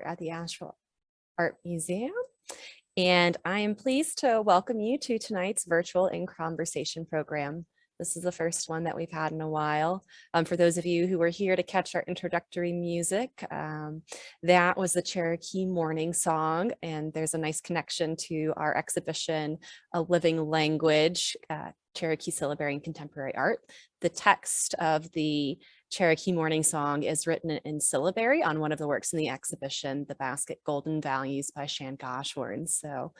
at the Asheville Art Museum, and I am pleased to welcome you to tonight's virtual in conversation program. This is the first one that we've had in a while. For those of you who were here to catch our introductory music, that was the Cherokee Morning Song, and there's a nice connection to our exhibition, A Living Language, Cherokee Syllabary and Contemporary Art. The text of the Cherokee Morning Song is written in syllabary on one of the works in the exhibition, The Basket Golden Values by Shan Goshorn. So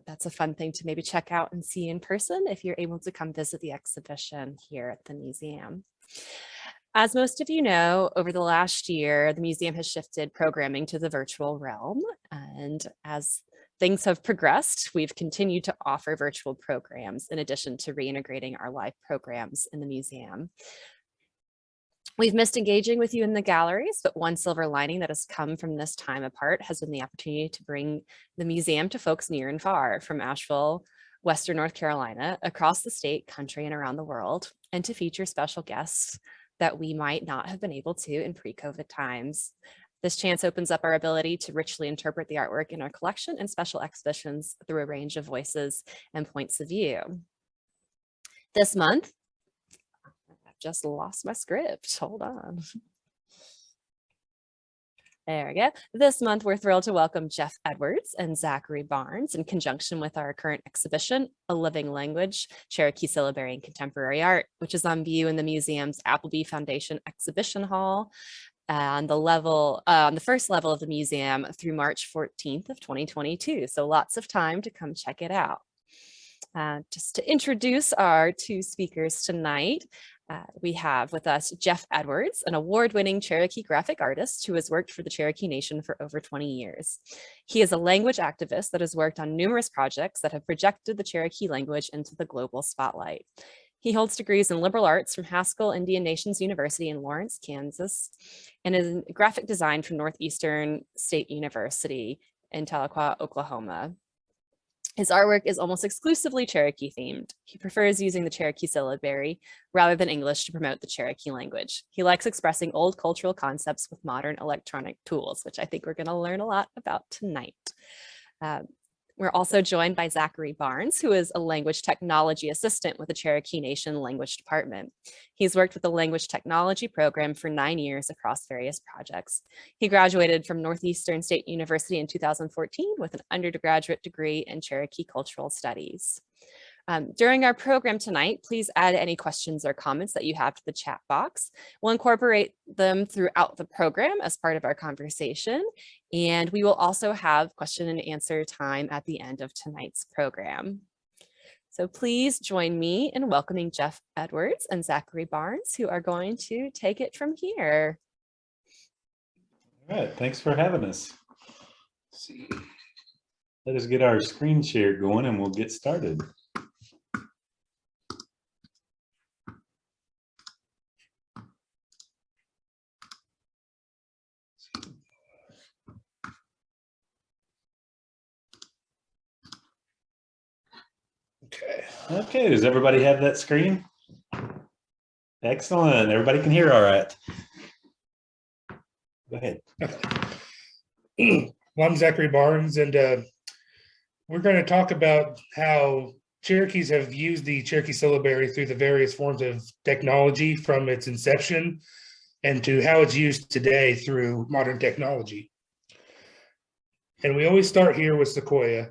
that's a fun thing to maybe check out and see in person if you're able to come visit the exhibition here at the museum. As most of you know, over the last year, the museum has shifted programming to the virtual realm. And as things have progressed, we've continued to offer virtual programs in addition to reintegrating our live programs in the museum. We've missed engaging with you in the galleries, but one silver lining that has come from this time apart has been the opportunity to bring the museum to folks near and far, from Asheville, Western North Carolina, across the state, country, and around the world, and to feature special guests that we might not have been able to in pre-COVID times. This chance opens up our ability to richly interpret the artwork in our collection and special exhibitions through a range of voices and points of view. This month, just lost my script. Hold on. There we go. This month, we're thrilled to welcome Jeff Edwards and Zachary Barnes in conjunction with our current exhibition, A Living Language, Cherokee Syllabary and Contemporary Art, which is on view in the museum's Appleby Foundation Exhibition Hall on the first level of the museum through March 14th of 2022. So lots of time to come check it out. Just to introduce our two speakers tonight, we have with us Jeff Edwards, an award-winning Cherokee graphic artist who has worked for the Cherokee Nation for over 20 years. He is a language activist that has worked on numerous projects that have projected the Cherokee language into the global spotlight. He holds degrees in liberal arts from Haskell Indian Nations University in Lawrence, Kansas, and in graphic design from Northeastern State University in Tahlequah, Oklahoma. His artwork is almost exclusively Cherokee themed. He prefers using the Cherokee syllabary rather than English to promote the Cherokee language. He likes expressing old cultural concepts with modern electronic tools, which I think we're going to learn a lot about tonight. We're also joined by Zachary Barnes, who is a language technology assistant with the Cherokee Nation Language Department. He's worked with the language technology program for 9 years across various projects. He graduated from Northeastern State University in 2014 with an undergraduate degree in Cherokee Cultural Studies. During our program tonight, please add any questions or comments that you have to the chat box. We'll incorporate them throughout the program as part of our conversation, and we will also have question and answer time at the end of tonight's program. So please join me in welcoming Jeff Edwards and Zachary Barnes, who are going to take it from here. All right, thanks for having us. Let's see. Let us get our screen share going and we'll get started. Okay, does everybody have that screen? Excellent, everybody can hear all right. Go ahead. Well, I'm Zachary Barnes, and we're going to talk about how Cherokees have used the Cherokee syllabary through the various forms of technology from its inception and to how it's used today through modern technology. And we always start here with Sequoia.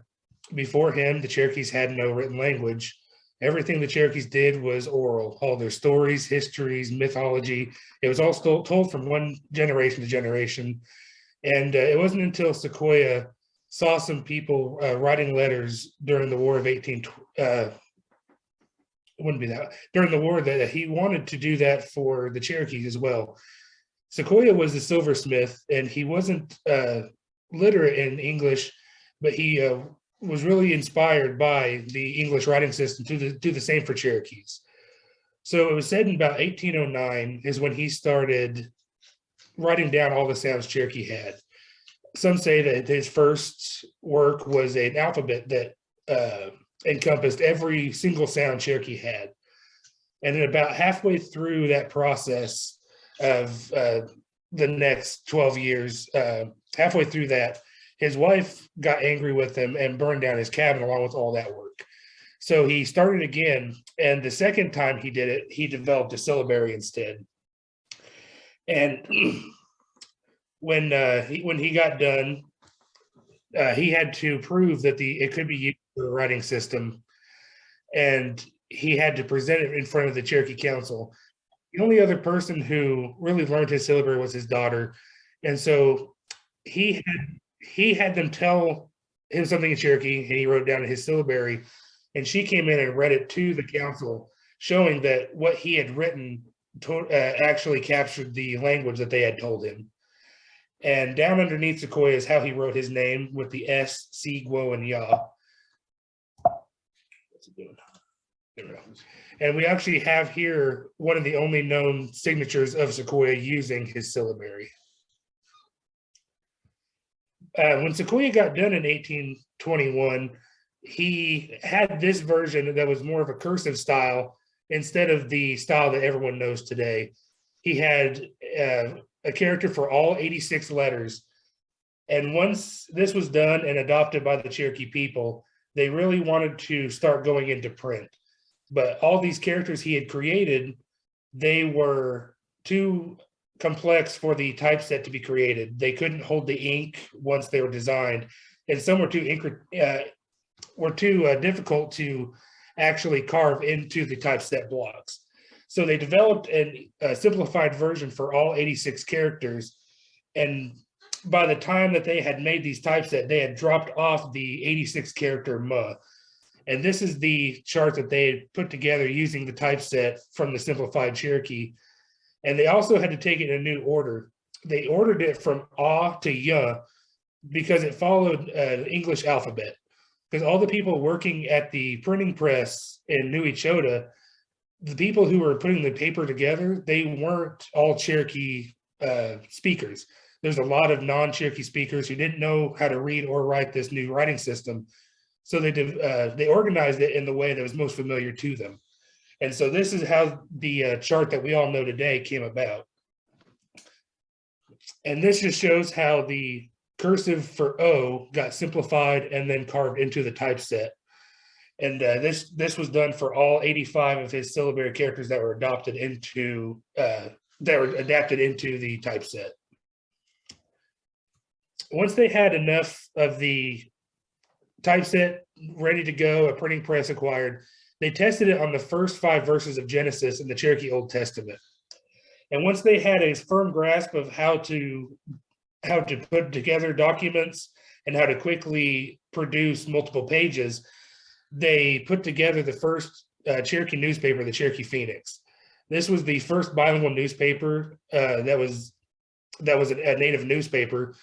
Before him, the Cherokees had no written language. Everything the Cherokees did was oral. All their stories, histories, mythology, it was all still told from one generation to generation. And it wasn't until Sequoia saw some people writing letters during the War of during the war that he wanted to do that for the Cherokees as well. Sequoia was a silversmith, and he wasn't literate in English, but he was really inspired by the English writing system to do the same for Cherokees. So it was said in about 1809 is when he started writing down all the sounds Cherokee had. Some say that his first work was an alphabet that encompassed every single sound Cherokee had. And then about halfway through that process of the next 12 years, halfway through that, his wife got angry with him and burned down his cabin along with all that work. So he started again, and the second time he did it, he developed a syllabary instead. And when he got done, he had to prove that it could be used for a writing system, and he had to present it in front of the Cherokee Council. The only other person who really learned his syllabary was his daughter, and so he had them tell him something in Cherokee, and he wrote down in his syllabary, and she came in and read it to the council, showing that what he had written actually captured the language that they had told him. And down underneath Sequoia is how he wrote his name with the S, C, Guo, and Ya. What's it doing? There we go. And we actually have here one of the only known signatures of Sequoia using his syllabary. When Sequoia got done in 1821, he had this version that was more of a cursive style instead of the style that everyone knows today. He had a character for all 86 letters. And once this was done and adopted by the Cherokee people, they really wanted to start going into print. But all these characters he had created, they were too complex for the typeset to be created. They couldn't hold the ink once they were designed, and some were too difficult to actually carve into the typeset blocks. So they developed a simplified version for all 86 characters, and by the time that they had made these typeset, they had dropped off the 86 character MA. And this is the chart that they had put together using the typeset from the Simplified Cherokee. And they also had to take it in a new order. They ordered it from A to Y because it followed the English alphabet. Because all the people working at the printing press in New Echota, the people who were putting the paper together, they weren't all Cherokee speakers. There's a lot of non-Cherokee speakers who didn't know how to read or write this new writing system. So they organized it in the way that was most familiar to them. And so this is how the chart that we all know today came about. And this just shows how the cursive for O got simplified and then carved into the typeset. And this was done for all 85 of his syllabary characters that were adapted into the typeset. Once they had enough of the typeset ready to go, a printing press acquired, they tested it on the first 5 verses of Genesis in the Cherokee Old Testament. And once they had a firm grasp of how to put together documents and how to quickly produce multiple pages, they put together the first Cherokee newspaper, the Cherokee Phoenix. This was the first bilingual newspaper that was a native newspaper.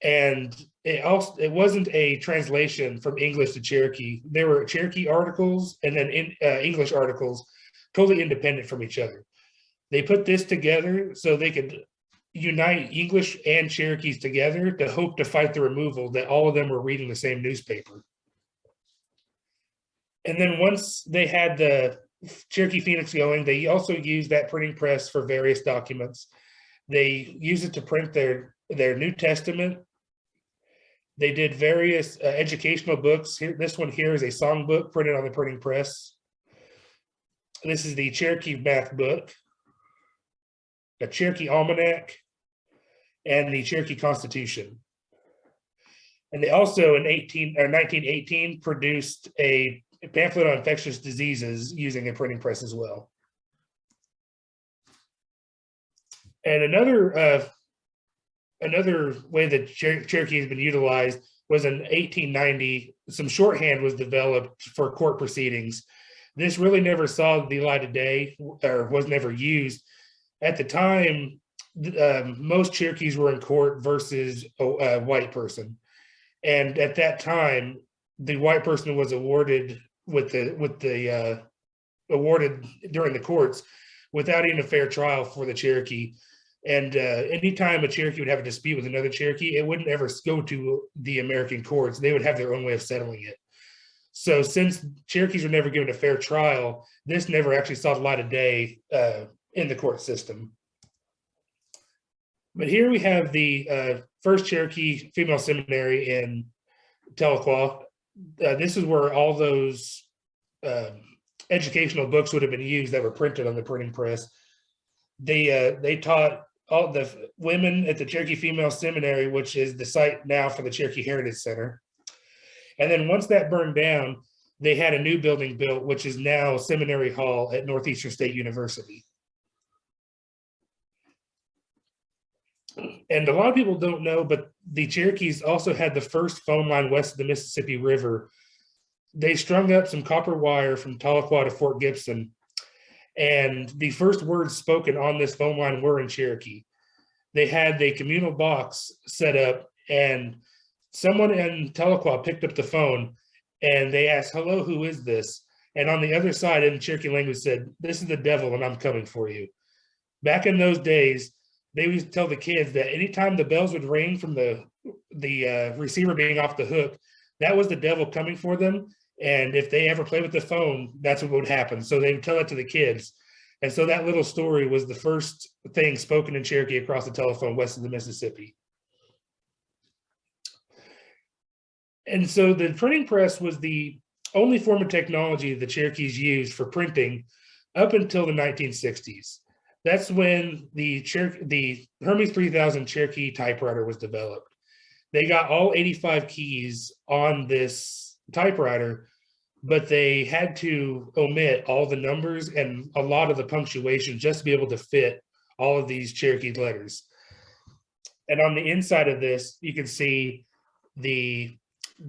And it wasn't a translation from English to Cherokee. There were Cherokee articles and then English articles, totally independent from each other. They put this together so they could unite English and Cherokees together to hope to fight the removal that all of them were reading the same newspaper. And then once they had the Cherokee Phoenix going, they also used that printing press for various documents. They used it to print their New Testament. They did various educational books. This one here is a song book printed on the printing press. This is the Cherokee math book, a Cherokee almanac, and the Cherokee Constitution. And they also in 1918 produced a pamphlet on infectious diseases using a printing press as well. And another way that Cherokee has been utilized was in 1890, some shorthand was developed for court proceedings. This really never saw the light of day or was never used. At the time, most Cherokees were in court versus a white person. And at that time, the white person was awarded awarded during the courts without even a fair trial for the Cherokee. And anytime a Cherokee would have a dispute with another Cherokee, it wouldn't ever go to the American courts. They would have their own way of settling it. So since Cherokees were never given a fair trial, this never actually saw the light of day in the court system. But here we have the first Cherokee female seminary in Tahlequah. This is where all those educational books would have been used that were printed on the printing press. They taught all the women at the Cherokee Female Seminary, which is the site now for the Cherokee Heritage Center. And then once that burned down, they had a new building built, which is now Seminary Hall at Northeastern State University. And a lot of people don't know, but the Cherokees also had the first phone line west of the Mississippi River. They strung up some copper wire from Tahlequah to Fort Gibson, and the first words spoken on this phone line were in Cherokee. They had the communal box set up, and someone in Tahlequah picked up the phone, and they asked, "Hello, who is this?" And on the other side in Cherokee language said, "This is the devil, and I'm coming for you." Back in those days, they used to tell the kids that anytime the bells would ring from the receiver being off the hook, that was the devil coming for them. And if they ever played with the phone, that's what would happen. So they would tell it to the kids. And so that little story was the first thing spoken in Cherokee across the telephone west of the Mississippi. And so the printing press was the only form of technology the Cherokees used for printing up until the 1960s. That's when the Hermes 3000 Cherokee typewriter was developed. They got all 85 keys on this typewriter, but they had to omit all the numbers and a lot of the punctuation just to be able to fit all of these Cherokee letters. And on the inside of this, you can see the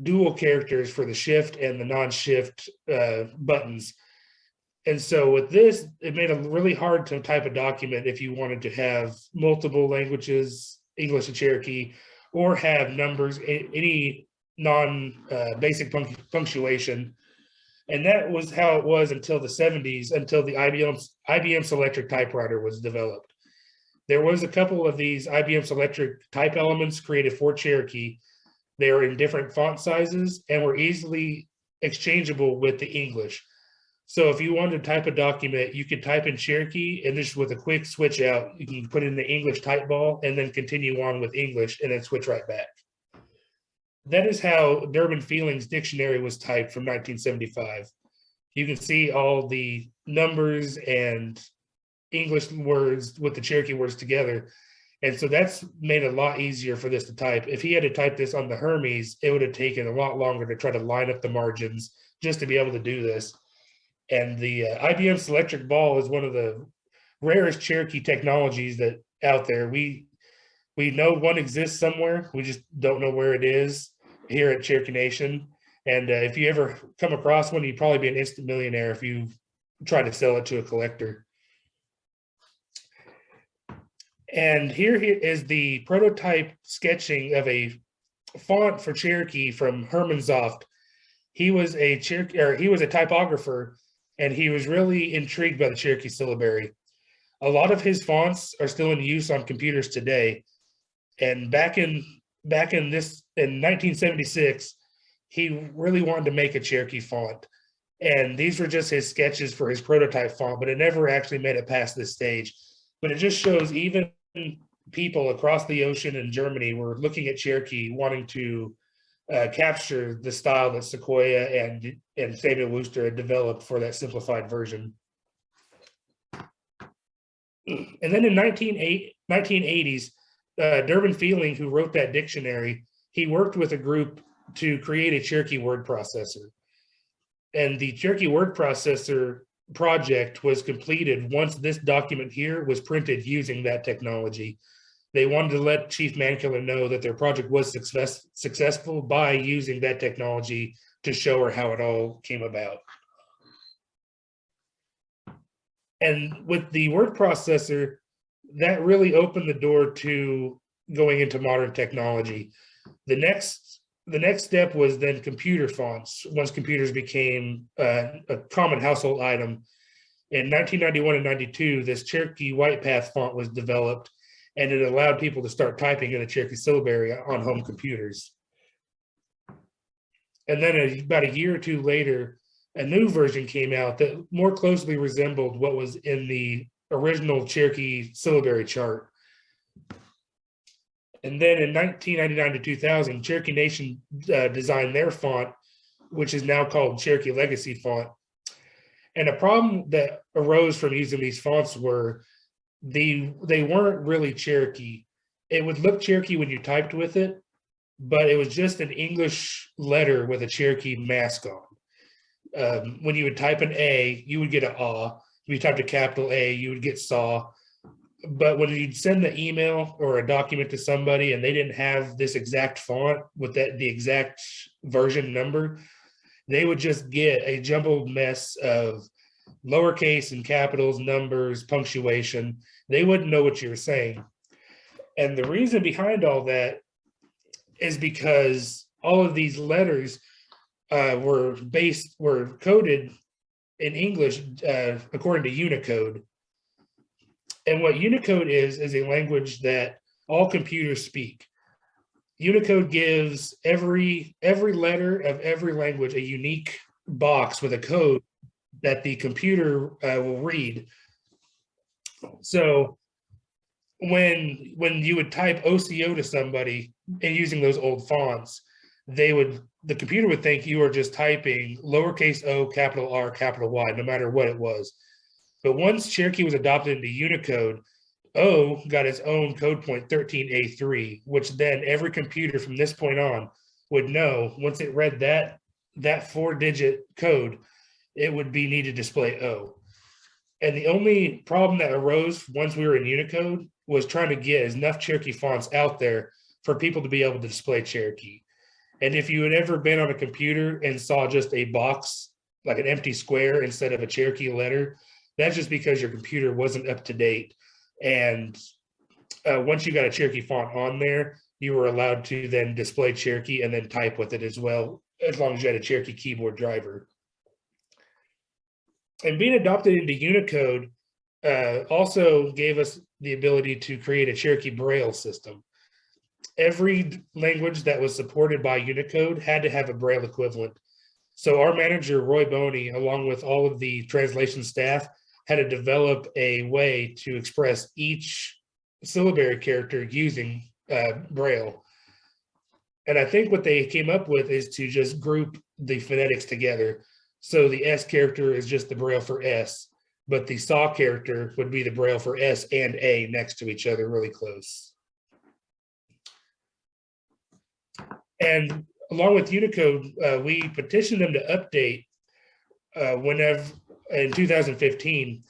dual characters for the shift and the non-shift buttons. And so with this, it made it really hard to type a document if you wanted to have multiple languages, English and Cherokee, or have numbers, any non-basic punctuation. And that was how it was until the 70s, until the IBM Selectric typewriter was developed. There was a couple of these IBM Selectric type elements created for Cherokee. They are in different font sizes and were easily exchangeable with the English. So if you wanted to type a document, you could type in Cherokee, and just with a quick switch out, you can put in the English type ball and then continue on with English and then switch right back. That is how Durbin Feeling's dictionary was typed from 1975. You can see all the numbers and English words with the Cherokee words together. And so that's made it a lot easier for this to type. If he had to type this on the Hermes, it would have taken a lot longer to try to line up the margins just to be able to do this. And the IBM Selectric Ball is one of the rarest Cherokee technologies that out there. We know one exists somewhere. We just don't know where it is here at Cherokee Nation. And if you ever come across one, you'd probably be an instant millionaire if you try to sell it to a collector. And here is the prototype sketching of a font for Cherokee from Herman Zoft. He was a typographer, and he was really intrigued by the Cherokee syllabary. A lot of his fonts are still in use on computers today. And back in 1976, he really wanted to make a Cherokee font. And these were just his sketches for his prototype font, but it never actually made it past this stage. But it just shows even people across the ocean in Germany were looking at Cherokee, wanting to capture the style that Sequoia and Samuel Wooster had developed for that simplified version. And then in 1980s, Durbin Feeling, who wrote that dictionary, he worked with a group to create a Cherokee word processor. And the Cherokee word processor project was completed once this document here was printed using that technology. They wanted to let Chief Mankiller know that their project was successful by using that technology to show her how it all came about. And with the word processor, that really opened the door to going into modern technology. The next step was then computer fonts, once computers became a common household item. In 1991 and 92, this Cherokee White Path font was developed, and it allowed people to start typing in the Cherokee syllabary on home computers. And then about a year or two later, a new version came out that more closely resembled what was in the original Cherokee syllabary chart. And then in 1999 to 2000, Cherokee Nation designed their font, which is now called Cherokee Legacy font. And a problem that arose from using these fonts were they weren't really Cherokee. It would look Cherokee when you typed with it, but it was just an English letter with a Cherokee mask on. When you would type an A, you would get an A. If you typed a capital A, you would get SAW. But when you'd send the email or a document to somebody and they didn't have this exact font with the exact version number, they would just get a jumbled mess of lowercase and capitals, numbers, punctuation. They wouldn't know what you were saying. And the reason behind all that is because all of these letters were coded in English according to Unicode. And what Unicode is a language that all computers speak. Unicode gives every letter of every language a unique box with a code that the computer will read. So when you would type OCO to somebody and using those old fonts, the computer would think you were just typing lowercase o, capital R, capital Y, no matter what it was. But once Cherokee was adopted into Unicode, O got its own code point 13A3, which then every computer from this point on would know once it read that 4-digit code, it would be needed to display O. And the only problem that arose once we were in Unicode was trying to get enough Cherokee fonts out there for people to be able to display Cherokee. And if you had ever been on a computer and saw just a box, like an empty square instead of a Cherokee letter, that's just because your computer wasn't up to date. And once you got a Cherokee font on there, you were allowed to then display Cherokee and then type with it as well, as long as you had a Cherokee keyboard driver. And being adopted into Unicode also gave us the ability to create a Cherokee Braille system. Every language that was supported by Unicode had to have a Braille equivalent. So our manager, Roy Boney, along with all of the translation staff, had to develop a way to express each syllabary character using Braille. And I think what they came up with is to just group the phonetics together. So the S character is just the Braille for S, but the SAW character would be the Braille for S and A next to each other, really close. And along with Unicode, we petitioned them to update whenever in 2015.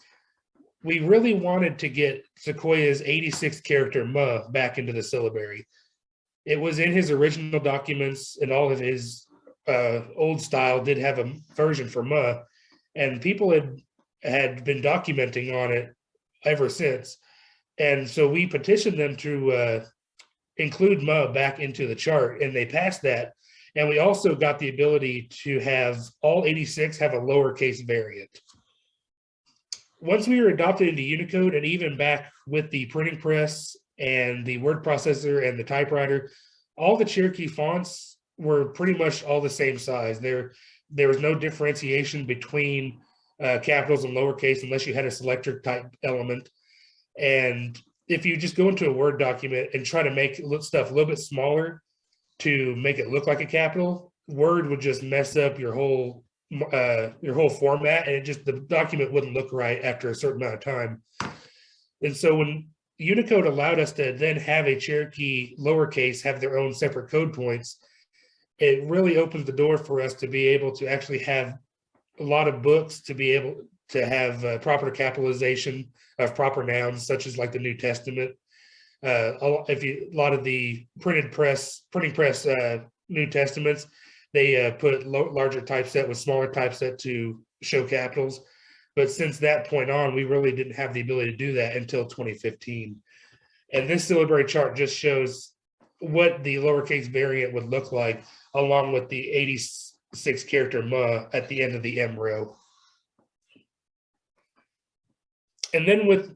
We really wanted to get Sequoia's 86 character MA back into the syllabary. It was in his original documents, and all of his old style did have a version for MA, and people had been documenting on it ever since. And so we petitioned them to include MA back into the chart, and they passed that. And we also got the ability to have all 86 have a lowercase variant. Once we were adopted into Unicode, and even back with the printing press and the word processor and the typewriter, all the Cherokee fonts were pretty much all the same size. There was no differentiation between capitals and lowercase unless you had a selector type element. And if you just go into a Word document and try to make stuff a little bit smaller to make it look like a capital, Word would just mess up your whole format, and the document wouldn't look right after a certain amount of time. And so when Unicode allowed us to then have a Cherokee lowercase have their own separate code points, it really opens the door for us to be able to actually have a lot of books to be able to have proper capitalization of proper nouns, such as like the New Testament. A lot of the printing press New Testaments, they put larger typeset with smaller typeset to show capitals. But since that point on, we really didn't have the ability to do that until 2015. And this syllabary chart just shows what the lowercase variant would look like, along with the 86 character MA at the end of the M row. And then with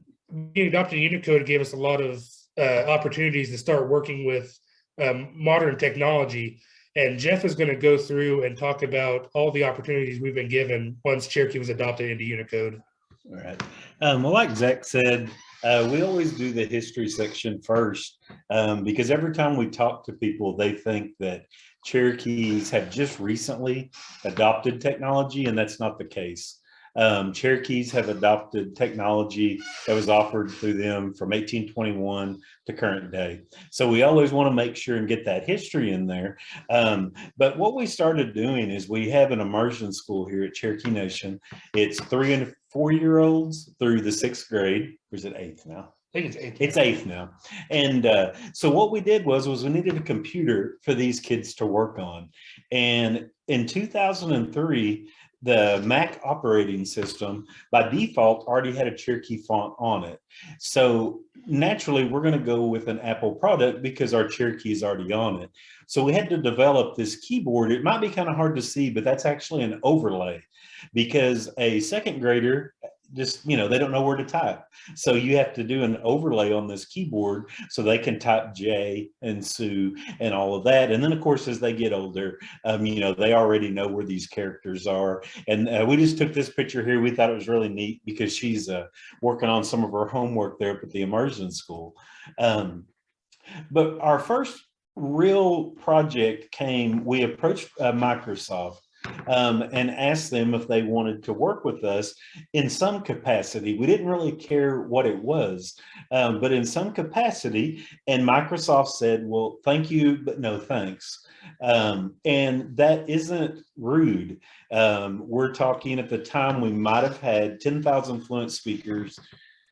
being adopted in Unicode, it gave us a lot of opportunities to start working with modern technology. And Jeff is going to go through and talk about all the opportunities we've been given once Cherokee was adopted into Unicode. All right. Well, like Zach said, We always do the history section first because every time we talk to people, they think that Cherokees have just recently adopted technology, and that's not the case. Cherokees have adopted technology that was offered through them from 1821 to current day. So we always want to make sure and get that history in there. But what we started doing is we have an immersion school here at Cherokee Nation. It's 3 and 4-year-olds through the 6th grade. Or is it 8th now? I think it's 8th. It's 8th now. And so what we did was we needed a computer for these kids to work on. And in 2003, the Mac operating system by default already had a Cherokee font on it. So naturally, we're going to go with an Apple product because our Cherokee is already on it. So we had to develop this keyboard. It might be kind of hard to see, but that's actually an overlay because a 2nd grader just, they don't know where to type. So you have to do an overlay on this keyboard so they can type J and Sue and all of that. And then, of course, as they get older, they already know where these characters are. And we just took this picture here. We thought it was really neat because she's working on some of her homework there at the Immersion School. But our first real project came, we approached Microsoft and asked them if they wanted to work with us in some capacity. We didn't really care what it was, but in some capacity. And Microsoft said, well, thank you, but no thanks. And that isn't rude. We're talking at the time, we might have had 10,000 fluent speakers,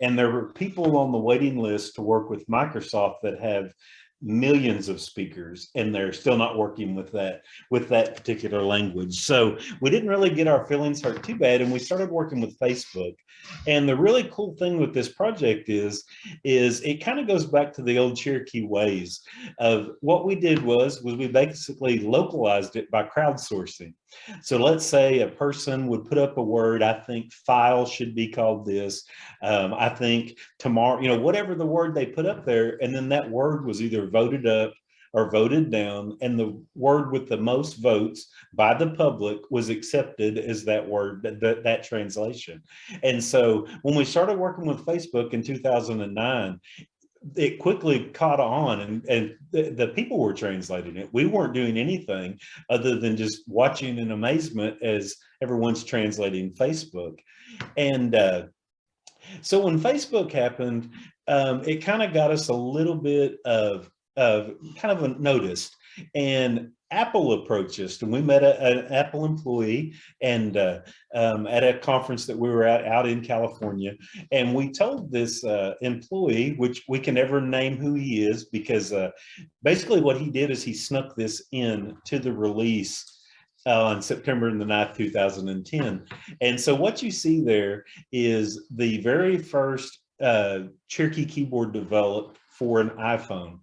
and there were people on the waiting list to work with Microsoft that have millions of speakers, and they're still not working with that particular language. So we didn't really get our feelings hurt too bad, and we started working with Facebook. And the really cool thing with this project is it kind of goes back to the old Cherokee ways of what we did was we basically localized it by crowdsourcing. So let's say a person would put up a word, I think file should be called this. I think tomorrow, whatever the word they put up there, and then that word was either voted up or voted down, and the word with the most votes by the public was accepted as that word, that translation. And so when we started working with Facebook in 2009, it quickly caught on, and the people were translating it. We weren't doing anything other than just watching in amazement as everyone's translating Facebook. And so when Facebook happened, it kind of got us a little bit of kind of a noticed, and Apple approached us, and we met an Apple employee and at a conference that we were at out in California. And we told this employee, which we can never name who he is, because basically what he did is he snuck this in to the release on September the 9th, 2010. And so what you see there is the very first Cherokee keyboard developed for an iPhone.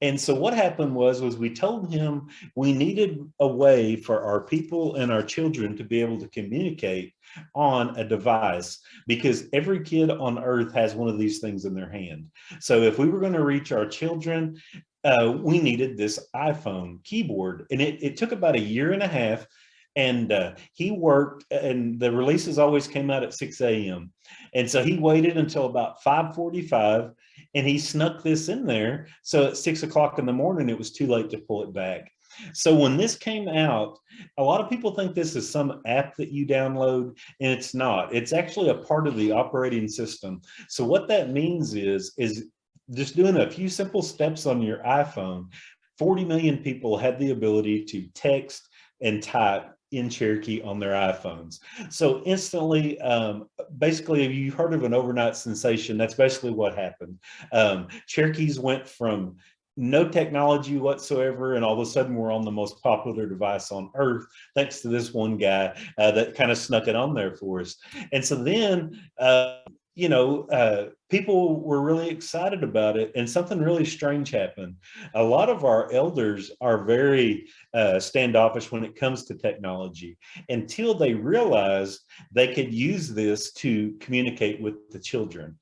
And so what happened was we told him we needed a way for our people and our children to be able to communicate on a device, because every kid on earth has one of these things in their hand. So if we were going to reach our children, we needed this iPhone keyboard. And it took about 1.5 years. And he worked, and the releases always came out at 6 a.m. And so he waited until about 5:45, and he snuck this in there. So at 6 o'clock in the morning, it was too late to pull it back. So when this came out, a lot of people think this is some app that you download, and it's not. It's actually a part of the operating system. So what that means is just doing a few simple steps on your iPhone, 40 million people had the ability to text and type in Cherokee on their iPhones. So instantly, basically, if you heard of an overnight sensation, that's basically what happened. Cherokees went from no technology whatsoever, and all of a sudden we're on the most popular device on earth, thanks to this one guy that kind of snuck it on there for us. And so then, people were really excited about it, and something really strange happened. A lot of our elders are very standoffish when it comes to technology, until they realized they could use this to communicate with the children.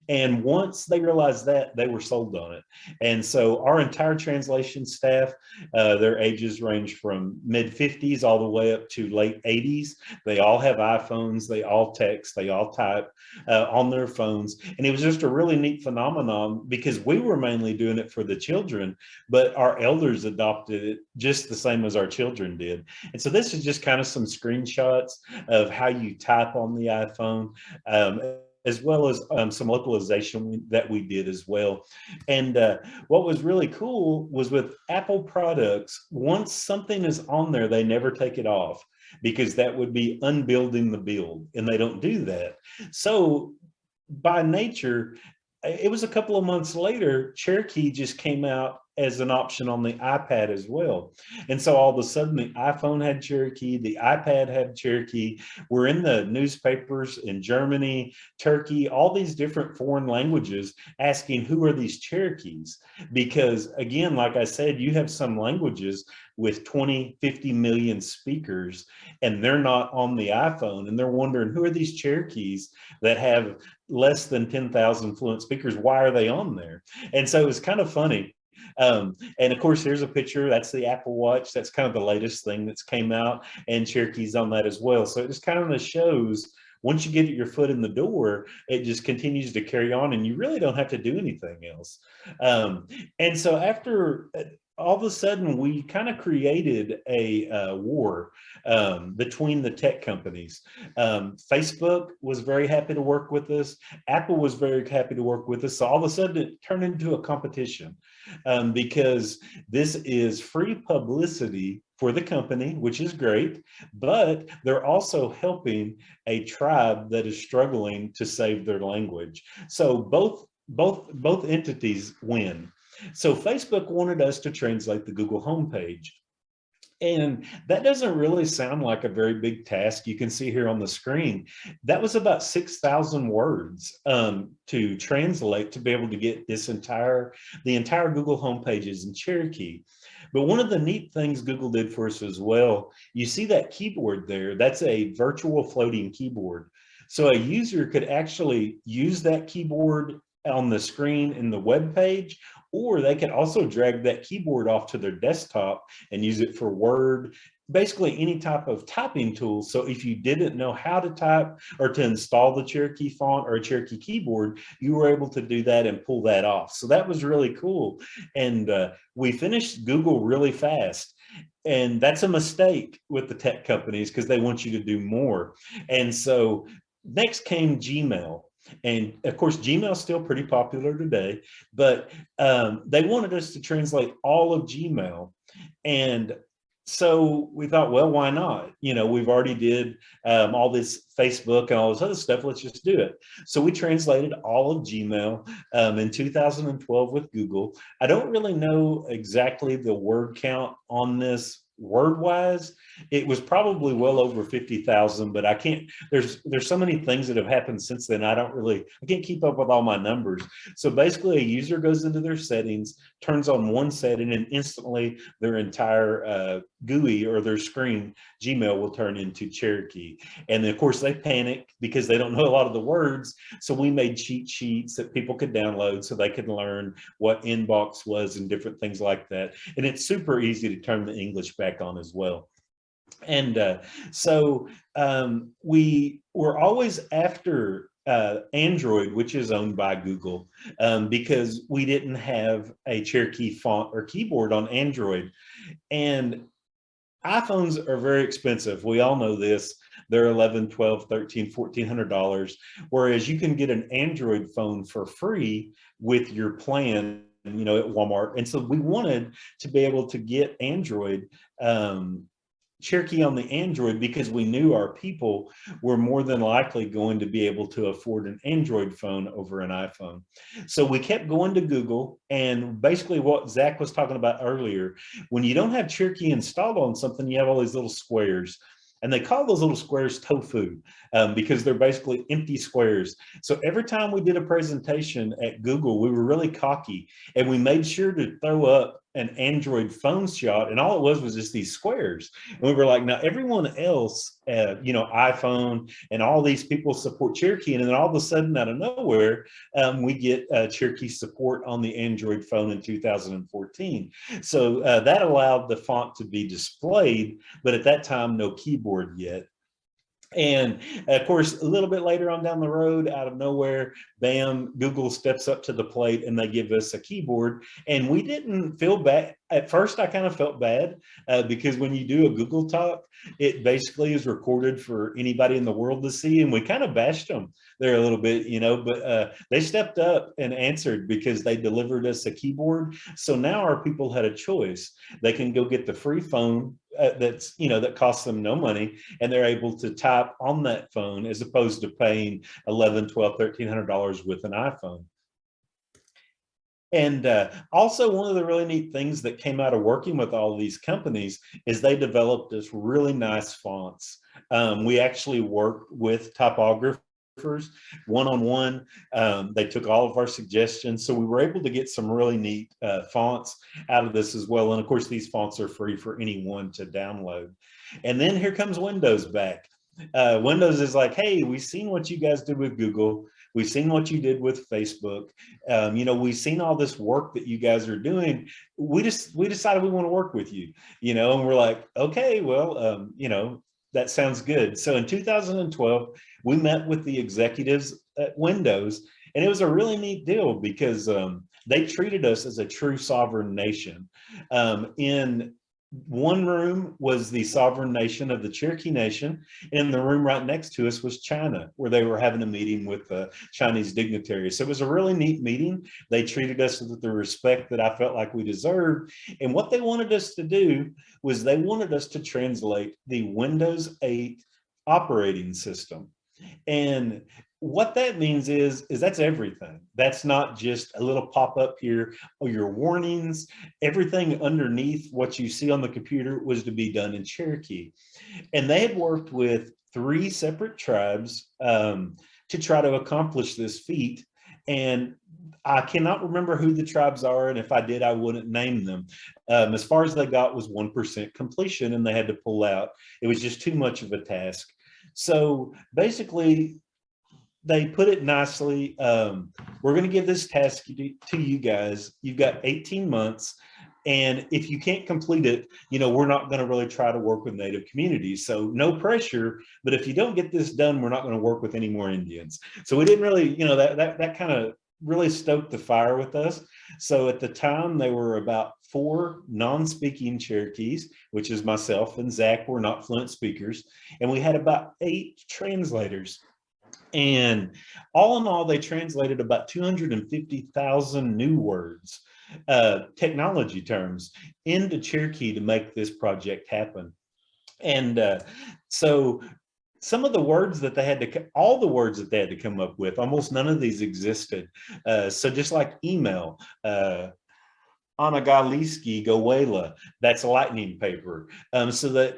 And once they realized that, they were sold on it. And so our entire translation staff, their ages range from mid-50s all the way up to late 80s. They all have iPhones, they all text, they all type on their phones. And it was just a really neat phenomenon because we were mainly doing it for the children, but our elders adopted it just the same as our children did. And so this is just kind of some screenshots of how you type on the iPhone. As well as some localization that we did as well. And what was really cool was with Apple products, once something is on there, they never take it off because that would be unbuilding the build, and they don't do that. So by nature, it was a couple of months later, Cherokee just came out as an option on the iPad as well. And so all of a sudden the iPhone had Cherokee, the iPad had Cherokee. We're in the newspapers in Germany, Turkey, all these different foreign languages asking who are these Cherokees? Because again, like I said, you have some languages with 20, 50 million speakers, and they're not on the iPhone, and they're wondering who are these Cherokees that have less than 10,000 fluent speakers? Why are they on there? And so it was kind of funny. And of course, here's a picture. That's the Apple Watch. That's kind of the latest thing that's came out, and Cherokee's on that as well. So it just kind of shows once you get your foot in the door, it just continues to carry on, and you really don't have to do anything else. And so after all of a sudden, we kind of created a war between the tech companies. Facebook was very happy to work with us. Apple was very happy to work with us. So all of a sudden, it turned into a competition because this is free publicity for the company, which is great, but they're also helping a tribe that is struggling to save their language. So both entities win. So Facebook wanted us to translate the Google homepage. And that doesn't really sound like a very big task. You can see here on the screen, that was about 6,000 words to translate to be able to get the entire Google homepages in Cherokee. But one of the neat things Google did for us as well, you see that keyboard there, that's a virtual floating keyboard. So a user could actually use that keyboard on the screen in the web page, or they could also drag that keyboard off to their desktop and use it for Word, basically any type of typing tool. So if you didn't know how to type or to install the Cherokee font or a Cherokee keyboard, you were able to do that and pull that off. So that was really cool. And we finished Google really fast. And that's a mistake with the tech companies because they want you to do more. And so next came Gmail. And of course, Gmail is still pretty popular today, but they wanted us to translate all of Gmail. And so we thought, well, why not? You know, we've already did all this Facebook and all this other stuff. Let's just do it. So we translated all of Gmail in 2012 with Google. I don't really know exactly the word count on this word wise. It was probably well over 50,000, but I can't, there's so many things that have happened since then. I can't keep up with all my numbers. So basically a user goes into their settings, turns on one setting, and instantly their entire GUI or their screen, Gmail, will turn into Cherokee. And then of course they panic because they don't know a lot of the words. So we made cheat sheets that people could download so they could learn what inbox was and different things like that. And it's super easy to turn the English back on as well. And so we were always after Android, which is owned by Google, because we didn't have a Cherokee font or keyboard on Android. And iPhones are very expensive. We all know this. They're $11, $12, $13, $1,400, whereas you can get an Android phone for free with your plan, you know, at Walmart. And so we wanted to be able to get Android, Cherokee on the Android, because we knew our people were more than likely going to be able to afford an Android phone over an iPhone. So we kept going to Google, and basically what Zach was talking about earlier, when you don't have Cherokee installed on something, you have all these little squares. And they call those little squares tofu because they're basically empty squares. So every time we did a presentation at Google, we were really cocky, and we made sure to throw up an Android phone shot, and all it was just these squares. And we were like, now everyone else, iPhone and all these people support Cherokee, and then all of a sudden, out of nowhere, we get Cherokee support on the Android phone in 2014. So that allowed the font to be displayed, but at that time, no keyboard yet. And of course, a little bit later on down the road, out of nowhere, bam, Google steps up to the plate and they give us a keyboard. And we didn't feel bad. At first, I kind of felt bad because when you do a Google Talk, it basically is recorded for anybody in the world to see. And we kind of bashed them there a little bit, but they stepped up and answered because they delivered us a keyboard. So now our people had a choice. They can go get the free phone that costs them no money, and they're able to type on that phone as opposed to paying $1,100, $1,200, $1,300 with an iPhone. And also, one of the really neat things that came out of working with all these companies is they developed this really nice fonts. We actually worked with typographers one-on-one. They took all of our suggestions, so we were able to get some really neat fonts out of this as well. And of course, these fonts are free for anyone to download. And then here comes Windows back. Windows is like, hey, we've seen what you guys did with Google. We've seen what you did with Facebook. We've seen all this work that you guys are doing. We decided we want to work with you, and we're like, okay, well, that sounds good. So in 2012, we met with the executives at Windows, and it was a really neat deal because they treated us as a true sovereign nation. In one room was the sovereign nation of the Cherokee Nation, and the room right next to us was China, where they were having a meeting with Chinese dignitaries. So it was a really neat meeting. They treated us with the respect that I felt like we deserved. And what they wanted us to do was they wanted us to translate the Windows 8 operating system. And what that means is that's everything. That's not just a little pop-up here or your warnings. Everything underneath what you see on the computer was to be done in Cherokee. And they had worked with 3 separate tribes to try to accomplish this feat. And I cannot remember who the tribes are, and if I did, I wouldn't name them. As far as they got was 1% completion, and they had to pull out. It was just too much of a task. So basically, they put it nicely. We're going to give this task to you guys. You've got 18 months. And if you can't complete it, we're not going to really try to work with Native communities. So no pressure. But if you don't get this done, we're not going to work with any more Indians. So we didn't really, that kind of really stoked the fire with us. So at the time, there were about 4 non-speaking Cherokees, which is myself and Zach. We're not fluent speakers. And we had about 8 translators. And all in all, they translated about 250,000 new words, technology terms, into Cherokee to make this project happen. And so some of the words that they had all the words that they had to come up with, almost none of these existed. So just like email, Anagaliski Gowela, that's lightning paper. So that,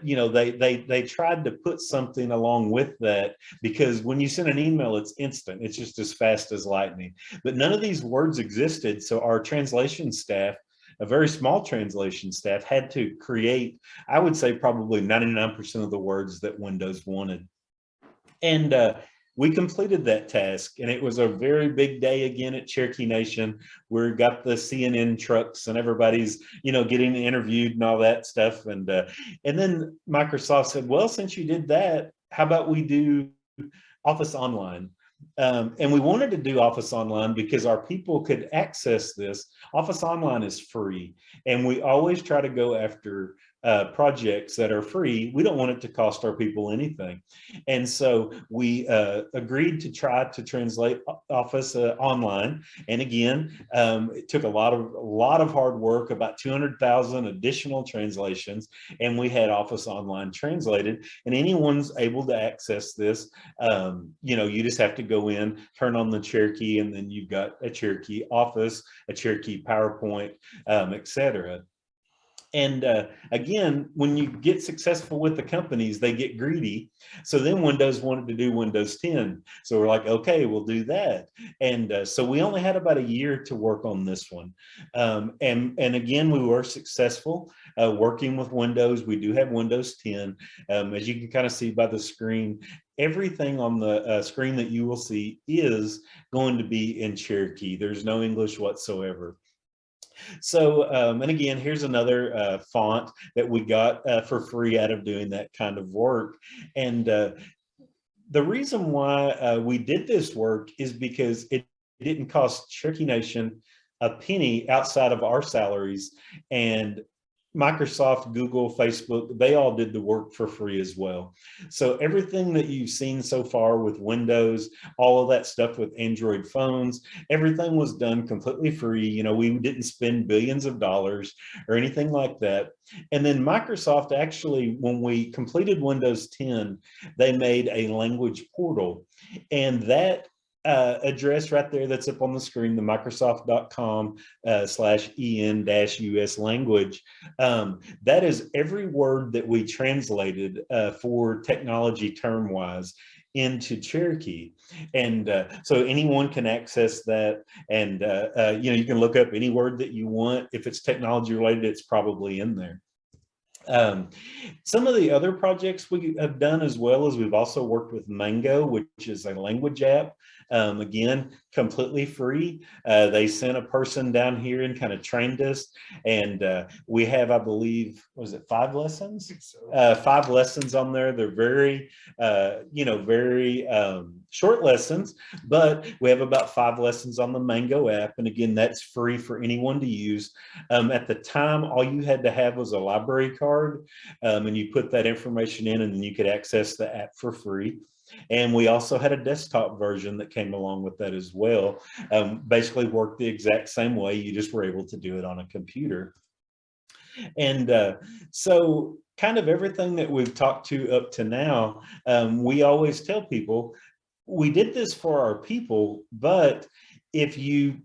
they tried to put something along with that, because when you send an email, it's instant. It's just as fast as lightning. But none of these words existed. So our translation staff, a very small translation staff, had to create, I would say, probably 99% of the words that Windows wanted. And we completed that task, and it was a very big day again at Cherokee Nation. We got the CNN trucks, and everybody's, getting interviewed and all that stuff. And then Microsoft said, well, since you did that, how about we do Office Online? And we wanted to do Office Online because our people could access this. Office Online is free, and we always try to go after projects that are free. We don't want it to cost our people anything. And so we agreed to try to translate Office Online. And again, it took a lot of hard work, about 200,000 additional translations, and we had Office Online translated, and anyone's able to access this. You just have to go in, turn on the Cherokee, and then you've got a Cherokee Office, a Cherokee PowerPoint, etc. And again, when you get successful with the companies, they get greedy. So then Windows wanted to do Windows 10. So we're like, okay, we'll do that. And so we only had about a year to work on this one. And again, we were successful working with Windows. We do have Windows 10. As you can kind of see by the screen, everything on the screen that you will see is going to be in Cherokee. There's no English whatsoever. So, and again, here's another font that we got for free out of doing that kind of work. And the reason why we did this work is because it didn't cost Cherokee Nation a penny outside of our salaries. And Microsoft, Google, Facebook, they all did the work for free as well. So everything that you've seen so far with Windows, all of that stuff with Android phones, everything was done completely free. You know, we didn't spend billions of dollars or anything like that. And then Microsoft actually, when we completed Windows 10, they made a language portal. And that address right there that's up on the screen, the microsoft.com/en-us language. That is every word that we translated for technology term wise into Cherokee. And so anyone can access that. And, you know, you can look up any word that you want. If it's technology related, it's probably in there. Some of the other projects we have done as well is we've also worked with Mango, which is a language app. Again, completely free. They sent a person down here and kind of trained us. And we have, I believe, was it 5 lessons? 5 lessons on there. They're very, you know, very short lessons, but we have about 5 lessons on the Mango app. And again, that's free for anyone to use. At the time, all you had to have was a library card, and you put that information in, and then you could access the app for free. And we also had a desktop version that came along with that as well. Basically worked the exact same way. You just were able to do it on a computer. And so kind of everything that we've talked to up to now, we always tell people, we did this for our people, but we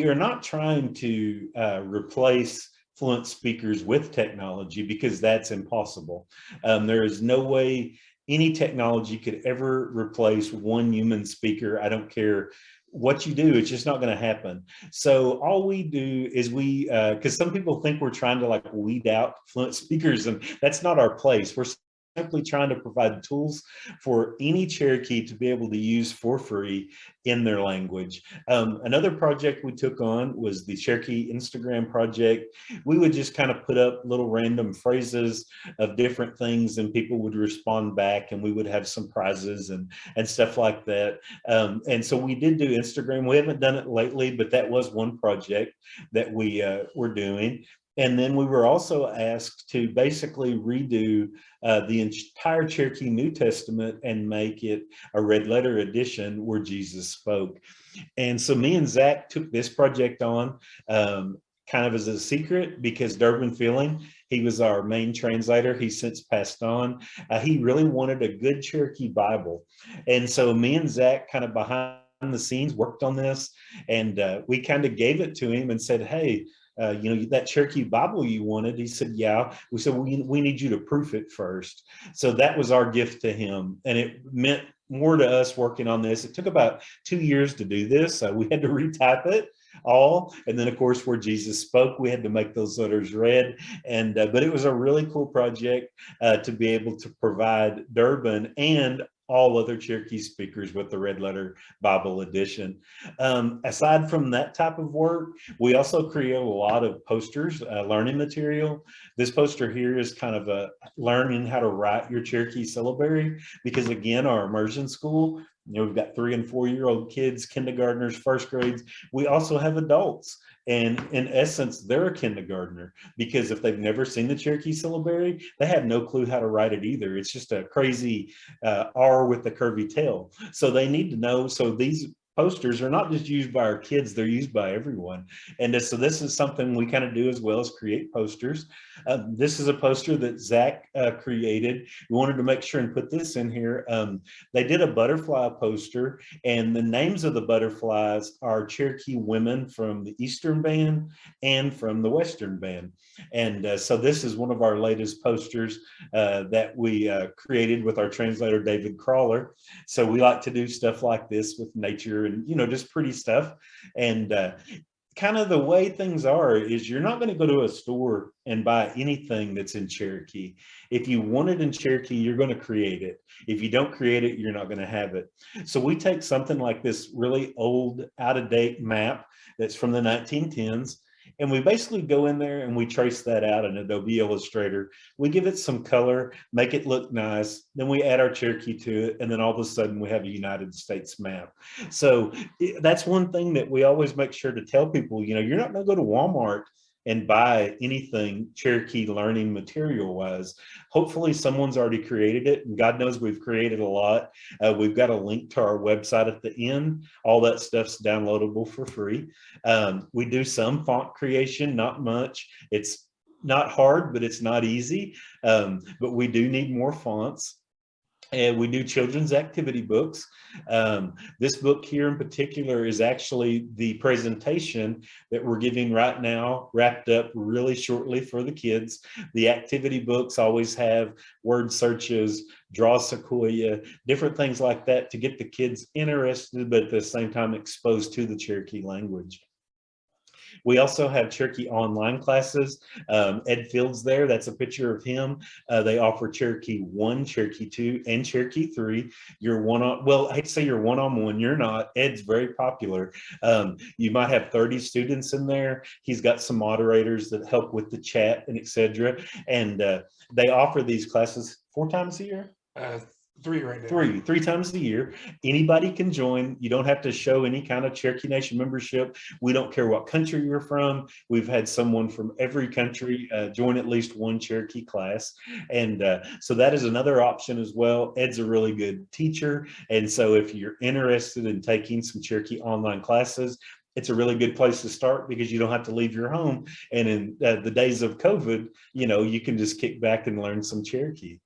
are not trying to replace fluent speakers with technology, because that's impossible. There is no way any technology could ever replace one human speaker. I don't care what you do, it's just not going to happen. So all we do is because some people think we're trying to like weed out fluent speakers, and that's not our place. We're simply trying to provide tools for any Cherokee to be able to use for free in their language. Another project we took on was the Cherokee Instagram project. We would just kind of put up little random phrases of different things, and people would respond back, and we would have some prizes and stuff like that. And so we did do Instagram. We haven't done it lately, but that was one project that we were doing. And then we were also asked to basically redo the entire Cherokee New Testament and make it a red letter edition where Jesus spoke. And so me and Zach took this project on kind of as a secret, because Durbin Feeling, he was our main translator. He's since passed on. He really wanted a good Cherokee Bible. And so me and Zach kind of behind the scenes worked on this, and we kind of gave it to him and said, hey, you know, that Cherokee Bible you wanted? He said, yeah. We said, we need you to proof it first. So that was our gift to him. And it meant more to us working on this. It took about 2 years to do this. We had to retype it all. And then of course, where Jesus spoke, we had to make those letters red. And, but it was a really cool project to be able to provide Durbin and all other Cherokee speakers with the red letter Bible edition. Aside from that type of work, we also create a lot of posters, learning material. This poster here is kind of a learning how to write your Cherokee syllabary, because again, our immersion school, you know, we've got 3- and 4-year-old kids, kindergartners, first grades. We also have adults. And in essence, they're a kindergartner, because if they've never seen the Cherokee syllabary, they have no clue how to write it either. It's just a crazy R with the curvy tail. So they need to know. So these posters are not just used by our kids, they're used by everyone. And so this is something we kind of do as well as create posters. This is a poster that Zach created. We wanted to make sure and put this in here. They did a butterfly poster, and the names of the butterflies are Cherokee women from the Eastern Band and from the Western Band. And so this is one of our latest posters that we created with our translator, David Crawler. So we like to do stuff like this with nature and, you know, just pretty stuff. And kind of the way things are is you're not going to go to a store and buy anything that's in Cherokee. If you want it in Cherokee, you're going to create it. If you don't create it, you're not going to have it. So we take something like this really old, out-of-date map that's from the 1910s, and we basically go in there and we trace that out in Adobe Illustrator. We give it some color, make it look nice. Then we add our Cherokee to it. And then all of a sudden we have a United States map. So that's one thing that we always make sure to tell people, you know, you're not going to go to Walmart and buy anything Cherokee learning material wise. Hopefully someone's already created it, and God knows we've created a lot. We've got a link to our website at the end. All that stuff's downloadable for free. We do some font creation, not much. It's not hard, but it's not easy. But we do need more fonts. And we do children's activity books. This book here in particular is actually the presentation that we're giving right now, wrapped up really shortly for the kids. The activity books always have word searches, draw Sequoia, different things like that to get the kids interested, but at the same time exposed to the Cherokee language. We also have Cherokee online classes. Ed Fields there, that's a picture of him. They offer Cherokee 1, Cherokee 2, and Cherokee 3. You're well, I hate to say you're one-on-one, you're not. Ed's very popular. You might have 30 students in there. He's got some moderators that help with the chat and etc. And they offer these classes 4 times a year? 3 right now. Three times a year. Anybody can join. You don't have to show any kind of Cherokee Nation membership. We don't care what country you're from. We've had someone from every country join at least one Cherokee class. And so that is another option as well. Ed's a really good teacher. And so if you're interested in taking some Cherokee online classes, it's a really good place to start because you don't have to leave your home. And in the days of COVID, you know, you can just kick back and learn some Cherokee.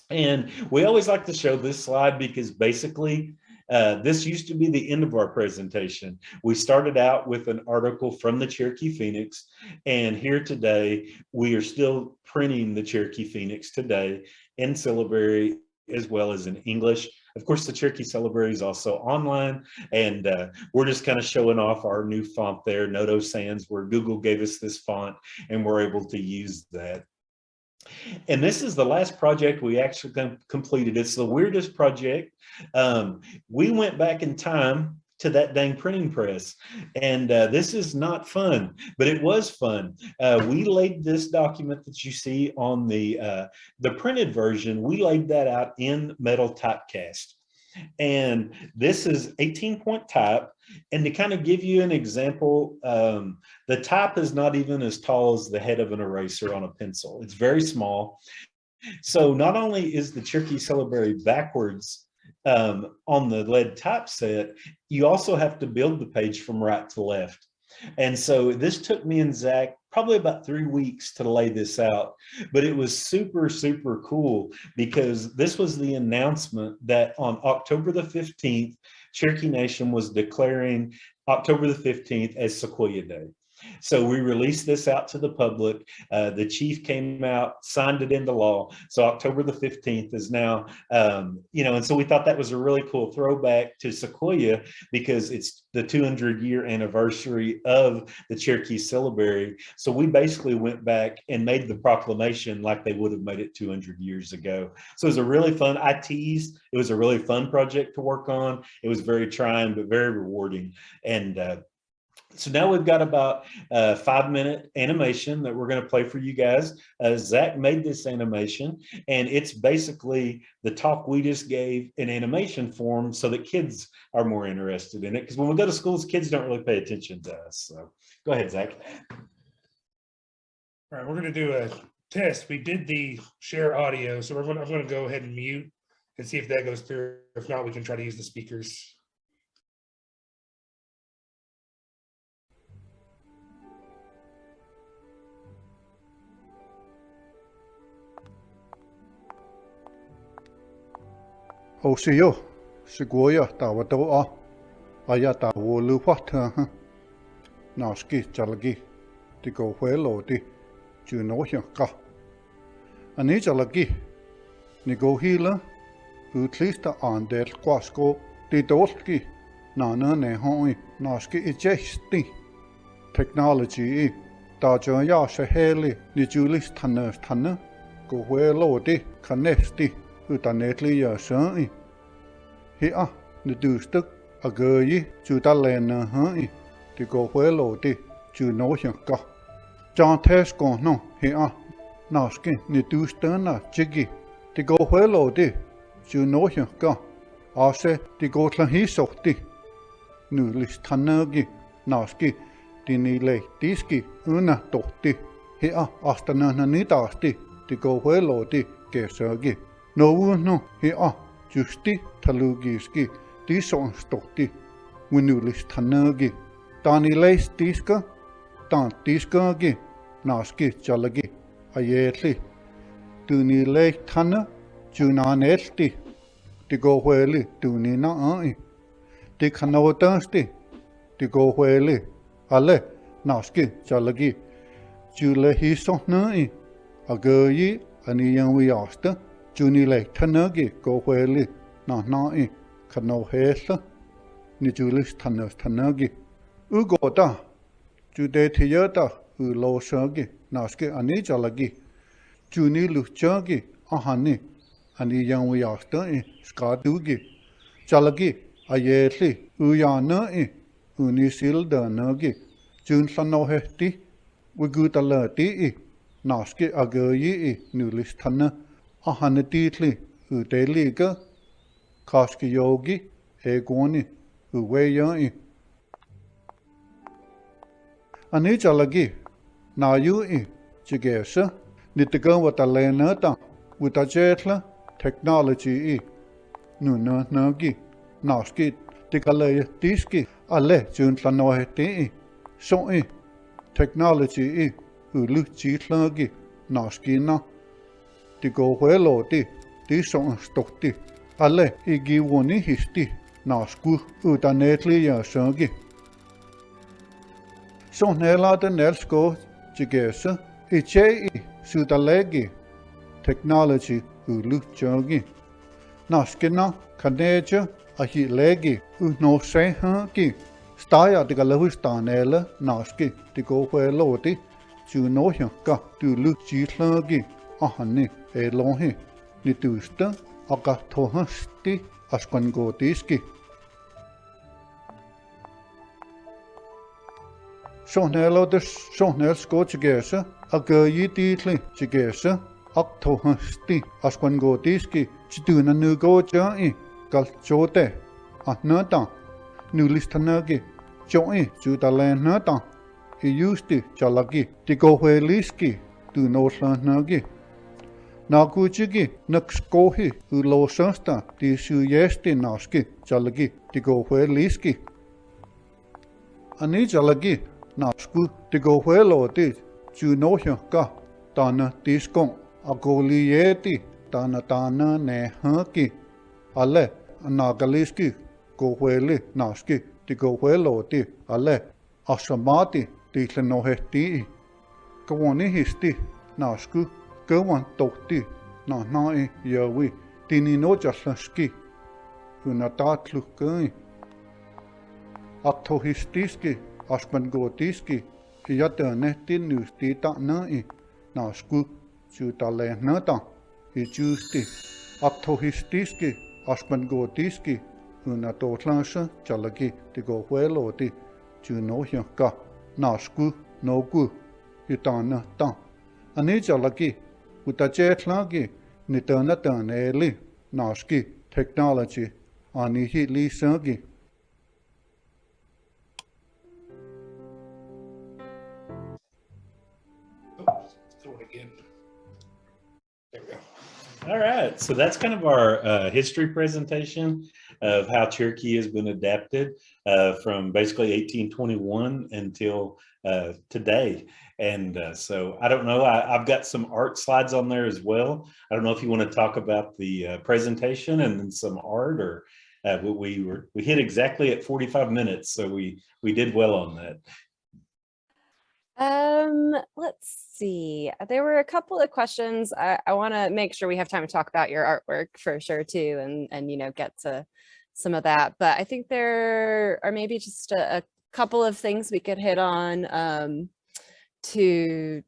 And we always like to show this slide because basically this used to be the end of our presentation. We started out with an article from the Cherokee Phoenix, and here today we are still printing the Cherokee Phoenix today in syllabary as well as in English. Of course, the Cherokee syllabary is also online, and we're just kind of showing off our new font there, Noto Sans, where Google gave us this font, and we're able to use that. And this is the last project we actually completed. It's the weirdest project. We went back in time to that dang printing press, and this is not fun, but it was fun. We laid this document that you see on the printed version. We laid that out in metal typecast. And this is 18-point type. And to kind of give you an example, the type is not even as tall as the head of an eraser on a pencil. It's very small. So not only is the Cherokee syllabary backwards on the lead typeset, you also have to build the page from right to left. And so this took me and Zach probably about 3 weeks to lay this out, but it was super, super cool because this was the announcement that on October the 15th, Cherokee Nation was declaring October the 15th as Sequoia Day. So we released this out to the public. The chief came out, signed it into law. So October the 15th is now, you know, and so we thought that was a really cool throwback to Sequoia because it's the 200-year anniversary of the Cherokee syllabary. So we basically went back and made the proclamation like they would have made it 200 years ago. So it was a really fun, I teased, it was a really fun project to work on. It was very trying, but very rewarding. And so now we've got about a 5-minute animation that we're going to play for you guys. Zach made this animation, and it's basically the talk we just gave in animation form so that kids are more interested in it. Because when we go to schools, kids don't really pay attention to us. So go ahead, Zach. All right, we're going to do a test. We did the share audio, so I'm going to go ahead and mute and see if that goes through. If not, we can try to use the speakers. Osio, Sequoia, Tawadoa, Ayata, Woluwata, Naski, Jalagi, Tigo Huelodi, Junohaka. Anijalagi, Nigo Hila, Utlista Andel Quasco, Didolki, Nana Nehoi, Naski Ejesti, Technology, Daja Yasha Heli, Nijulis Tanner, Go Huelodi, Canesti, Utanetli Yasai. Here, Nidustuk, a girl, Judalena Hai, Tigo Huelodi, Junohaka. John Tesco, no, here. Naski, Nidustana, Jiggy, the go well di, you know him go. Ase, the go tlahisoti. Nulis tanagi, Naski, the nile diski, una dotti. Here, Astanana nidasti, the go well di, Gesagi. No one, no, here, Justi, Talugiski, the songs dotti. Winulis tanagi. Dani lace diska, Dan diskagi, Naski, Jalagi. Ayetli, Duni Lake Tanner, Junan Elti, the go whaley, Duni na ai, the canoe thirsty, the go whaley, Ale, Naski, Jalagi, Jule Hiso Nai, a girl, and a young we asked, Juni Lake Tanagi, go whaley, na nai, canoe hesa, Nijulis Tanners Tanagi, Ugoda, Jude Tiota, Ulo Sergi. Naski ani jalagi, Juni luchagi, ahani, ani yang we after skadugi, jalagi, ayetli, uyana, unisilda nagi, Jun sanoheti, wigutalati, Naski agayi, nulistana, ahanetitli, udeliga, kaski yogi, egoni, uweyai. Ani jalagi, na yu jigesa, nitigan watalena ta, witajetla, technology nuna nagi, naski, tikale diski, ale juntla noheti, so technology ulu jitlagi, naski na, tigo hueloti, di son stokti, ale igi woni histi, nasku utanetli ya sagi. So nela den elsko, Jigesa, Ichei, Sudalegi, technology, Ulu Jogi. Naskina, Kaneja, Ahilegi, Uno Sehaki, Staya de Galavistanella, Naski, de go where Lodi, Junohaka, Dulu Jitlagi, Ahani, Elohi, Nidusta, Agatohasti, Asquangotiski. Sonelo de Sonel Scotchgesa, a girl deedly, Jigesa, Octohasti, Asquangotiski, Chiduna Nugo Jai, Galchote, Atnata, Nulistanagi, Joy, Judalan Nata, he used it, Jalagi, Tigoheliski, do no Slanagi. Nagujigi, Nuxkohi, Ulo Sasta, the Suyesti Naski, Jalagi, Tigoheliski. Ani Jalagi. Nasku tigo huelo di junohya ka tana diskon agolieti tana ne haki ale anagaliski go hueli naski tigo huelo di ale asamati di lenoheti kawani histi nasku kawan tokti na nai yawi tini no jaslaski unatatlu kai aktohistiski Aspangotiski, Yatane Nusti Tanai, Nasku, Jutale Nata, Justi, Aptohistiski, Aspangotiski, Unatotlansa, Jalagi, Tigo Hueloti, Junohaka, Nasku, Nogu, Yutana Ta, Ani Jalagi, Utajetlagi, Nitana Taneli, Naski, Technology, Anihi Lisagi. All right, so that's kind of our history presentation. of how Cherokee has been adapted from basically 1821 until today. And so I don't know, I've got some art slides on there as well. I don't know if you want to talk about the presentation and then some art, or we hit exactly at 45 minutes. So we did well on that. Let's see. There were a couple of questions. I want to make sure we have time to talk about your artwork for sure too, and you know, get to some of that. But I think there are maybe just a couple of things we could hit on to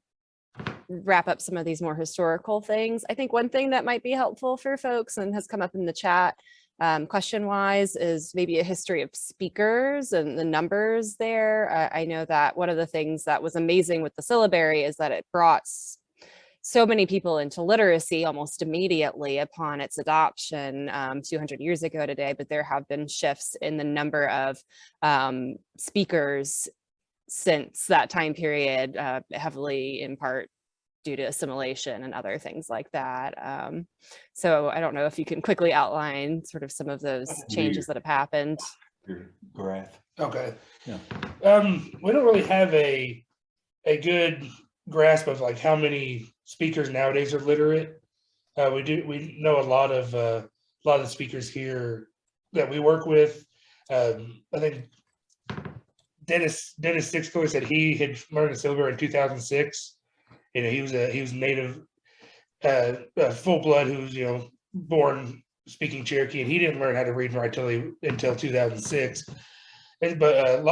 wrap up some of these more historical things. I think one thing that might be helpful for folks and has come up in the chat question wise is maybe a history of speakers and the numbers there. I know that one of the things that was amazing with the syllabary is that it brought so many people into literacy almost immediately upon its adoption 200 years ago today, but there have been shifts in the number of speakers since that time period, heavily in part due to assimilation and other things like that. So I don't know if you can quickly outline sort of some of those changes that have happened. Your graph. Okay. Yeah. We don't really have a good grasp of like how many speakers nowadays are literate. We know a lot of the speakers here that we work with. I think Dennis Sixthorn said he had learned the syllabary in 2006. You know, he was native, full blood, who was born speaking Cherokee, and he didn't learn how to read and write until 2006. But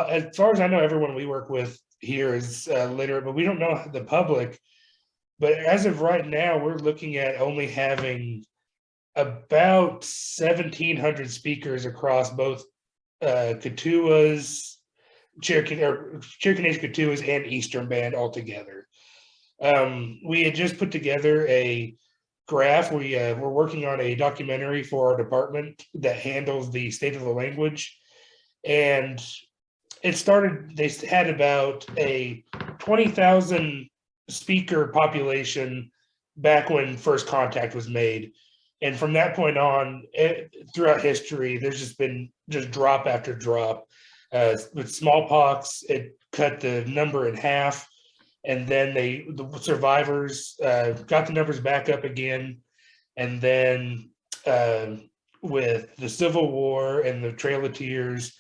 as far as I know, everyone we work with here is literate, but we don't know the public. But as of right now, we're looking at only having about 1,700 speakers across both Kituas, Cherokee Nation Kituas, and Eastern Band altogether. We had just put together a graph. We're working on a documentary for our department that handles the state of the language. And it started, they had about a 20,000 speaker population back when first contact was made. And from that point on, throughout history, there's just been drop after drop. With smallpox, it cut the number in half. And then the survivors got the numbers back up again. And then with the Civil War and the Trail of Tears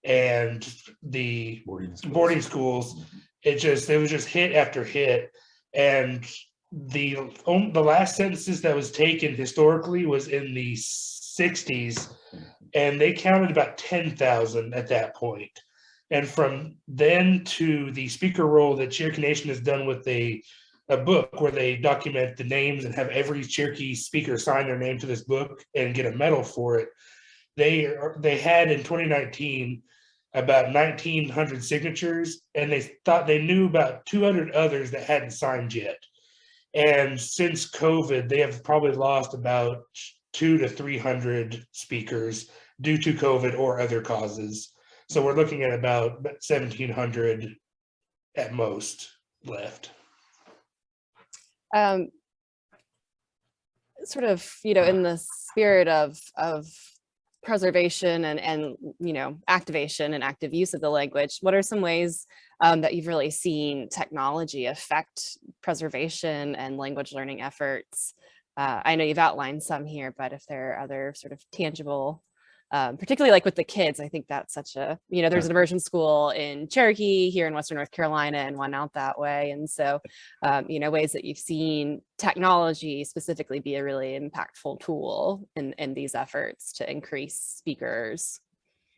and the boarding schools, it was just hit after hit. And the last census that was taken historically was in the 60s, and they counted about 10,000 at that point. And from then to the speaker roll that Cherokee Nation has done with a book where they document the names and have every Cherokee speaker sign their name to this book and get a medal for it. They had in 2019 about 1,900 signatures, and they thought they knew about 200 others that hadn't signed yet. And since COVID, they have probably lost about 200 to 300 speakers due to COVID or other causes. So we're looking at about 1,700 at most left. Sort of, in the spirit of preservation and activation and active use of the language, what are some ways that you've really seen technology affect preservation and language learning efforts? I know you've outlined some here, but if there are other sort of tangible, particularly like with the kids, I think that's such a, there's an immersion school in Cherokee here in Western North Carolina and one out that way. And so, ways that you've seen technology specifically be a really impactful tool in these efforts to increase speakers.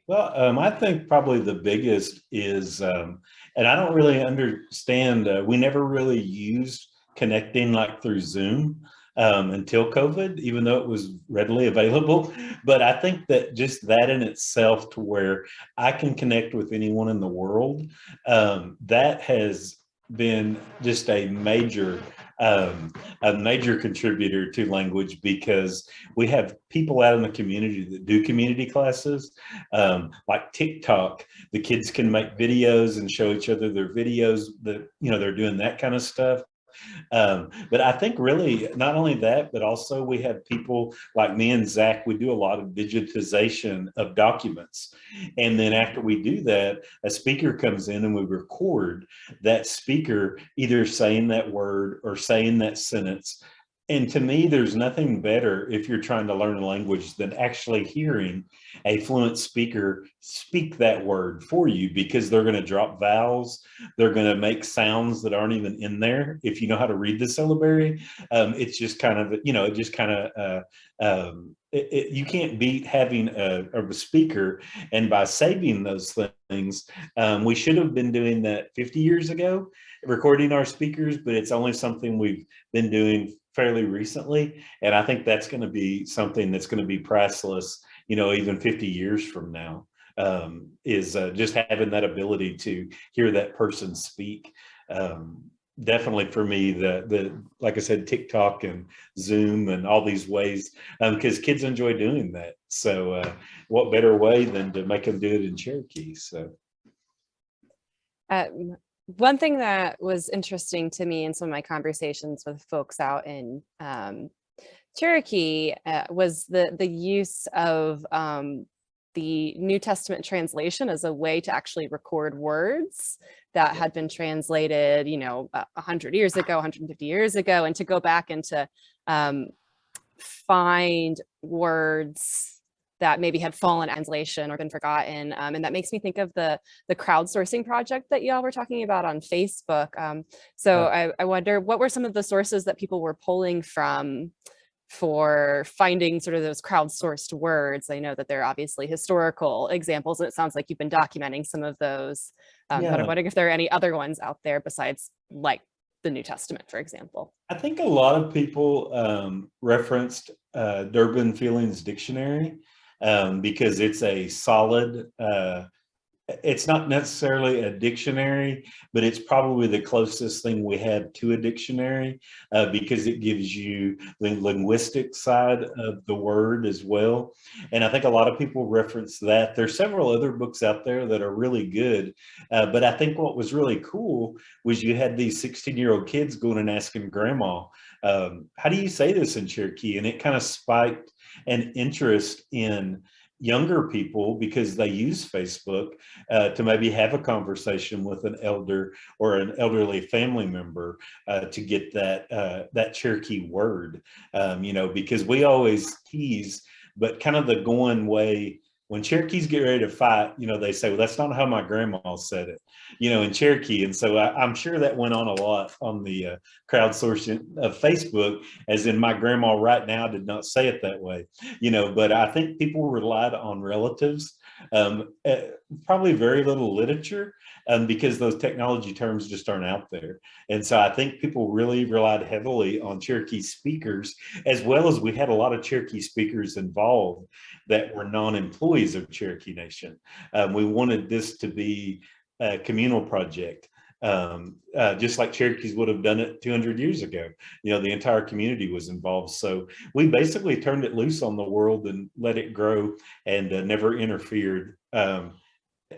Well, I think probably the biggest is, and I don't really understand, we never really used connecting like through Zoom until COVID, even though it was readily available. But I think that just that in itself, to where I can connect with anyone in the world, that has been just a major contributor to language, because we have people out in the community that do community classes, like TikTok. The kids can make videos and show each other their videos that, they're doing that kind of stuff. But I think really not only that, but also we have people like me and Zach, we do a lot of digitization of documents. And then after we do that, a speaker comes in and we record that speaker either saying that word or saying that sentence. And to me, there's nothing better if you're trying to learn a language than actually hearing a fluent speaker speak that word for you, because they're going to drop vowels. They're going to make sounds that aren't even in there. If you know how to read the syllabary, it's just kind of, it just kind of, you can't beat having a speaker. And by saving those things, we should have been doing that 50 years ago, recording our speakers, but it's only something we've been doing fairly recently. And I think that's going to be something that's going to be priceless, even 50 years from now, is just having that ability to hear that person speak. Definitely for me, the like I said, TikTok and Zoom and all these ways, because kids enjoy doing that. So what better way than to make them do it in Cherokee? So. One thing that was interesting to me in some of my conversations with folks out in Cherokee was the use of the New Testament translation as a way to actually record words that had been translated, 100 years ago, 150 years ago, and to go back and to find words that maybe had fallen out of translation or been forgotten. And that makes me think of the crowdsourcing project that y'all were talking about on Facebook. I wonder, what were some of the sources that people were pulling from for finding sort of those crowdsourced words? I know that there are obviously historical examples, and it sounds like you've been documenting some of those. But I'm wondering if there are any other ones out there besides like the New Testament, for example. I think a lot of people referenced Durbin Fielding's dictionary, because it's a solid, it's not necessarily a dictionary, but it's probably the closest thing we have to a dictionary, because it gives you the linguistic side of the word as well. And I think a lot of people reference that. There's several other books out there that are really good, but I think what was really cool was you had these 16-year-old kids going and asking grandma, how do you say this in Cherokee? And it kind of spiked an interest in younger people, because they use Facebook to maybe have a conversation with an elder or an elderly family member to get that Cherokee word, because we always tease, but kind of the going way, when Cherokees get ready to fight, they say, well, that's not how my grandma said it, in Cherokee. And so I'm sure that went on a lot on the crowdsourcing of Facebook, as in my grandma right now did not say it that way, but I think people relied on relatives, probably very little literature, because those technology terms just aren't out there. And so I think people really relied heavily on Cherokee speakers, as well as we had a lot of Cherokee speakers involved that were non-employees of Cherokee Nation. We wanted this to be a communal project, just like Cherokees would have done it 200 years ago. The entire community was involved. So we basically turned it loose on the world and let it grow, and never interfered,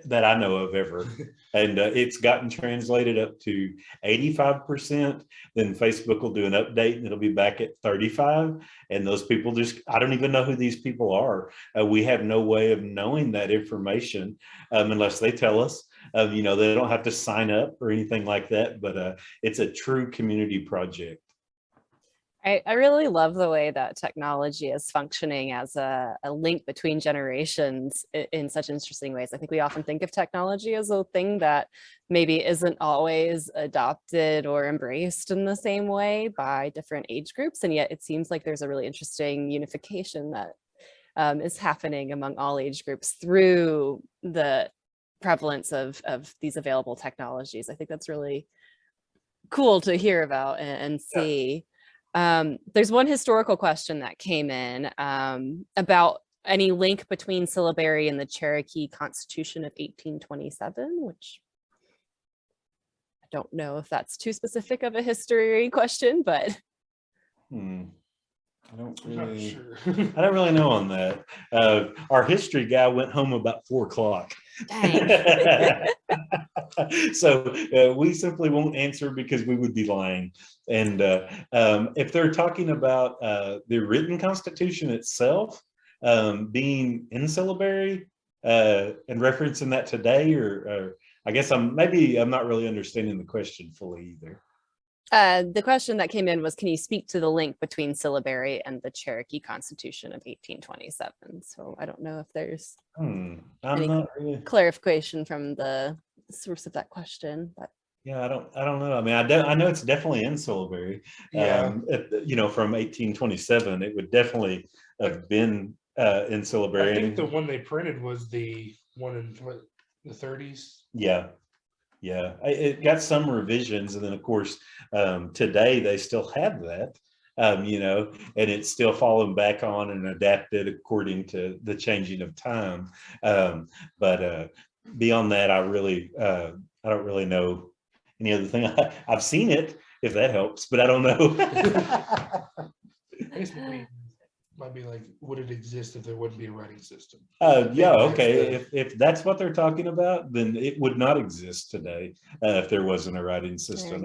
that I know of ever. And it's gotten translated up to 85%. Then Facebook will do an update and it'll be back at 35. And those people I don't even know who these people are. We have no way of knowing that information unless they tell us. They don't have to sign up or anything like that, but it's a true community project. I really love the way that technology is functioning as a link between generations in such interesting ways. I think we often think of technology as a thing that maybe isn't always adopted or embraced in the same way by different age groups. And yet it seems like there's a really interesting unification that is happening among all age groups through the prevalence of these available technologies. I think that's really cool to hear about and see. There's one historical question that came in about any link between syllabary and the Cherokee Constitution of 1827, which I don't know if that's too specific of a history question, but. I don't really know on that. Our history guy went home about 4 o'clock. Dang. So we simply won't answer because we would be lying. And if they're talking about the written Constitution itself being in syllabary and referencing that today, or I guess I'm not really understanding the question fully either. The question that came in was, can you speak to the link between syllabary and the Cherokee Constitution of 1827? So I don't know if there's I'm any not really clarification from the source of that question, but yeah, I don't know. I mean, I know it's definitely in syllabary. Yeah. From 1827, it would definitely have been in syllabary. I think the one they printed was the one in what, the 30s. Yeah. It got some revisions, and then of course today they still have that. And it's still fallen back on and adapted according to the changing of time. But beyond that, I don't really know any other thing. I've seen it, if that helps, but I don't know. I guess might be like, would it exist if there wouldn't be a writing system? Yeah, okay. If that's what they're talking about, then it would not exist today if there wasn't a writing system,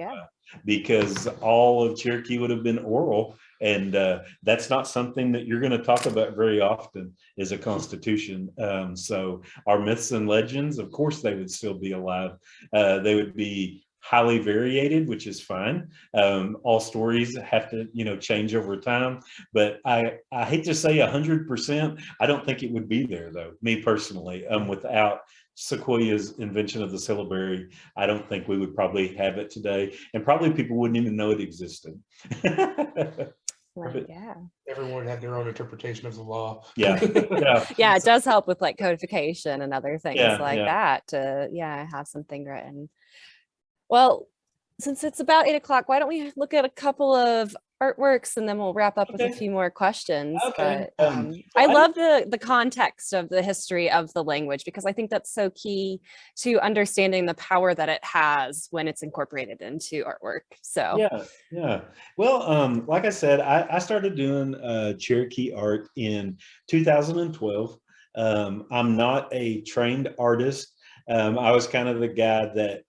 because all of Cherokee would have been oral, and that's not something that you're going to talk about very often is a constitution. So our myths and legends, of course, they would still be alive. They would be highly variated, which is fine. All stories have to, change over time, but I hate to say 100%. I don't think it would be there though, me personally, without Sequoia's invention of the syllabary. I don't think we would probably have it today, and probably people wouldn't even know it existed. yeah. Everyone would have their own interpretation of the law. Yeah. Yeah, it does help with like codification and other things that to have something written. Well, since it's about 8 o'clock, why don't we look at a couple of artworks and then we'll wrap up with a few more questions. Okay. But I love the context of the history of the language, because I think that's so key to understanding the power that it has when it's incorporated into artwork. So yeah. Well, like I said, I started doing Cherokee art in 2012. I'm not a trained artist. I was kind of the guy that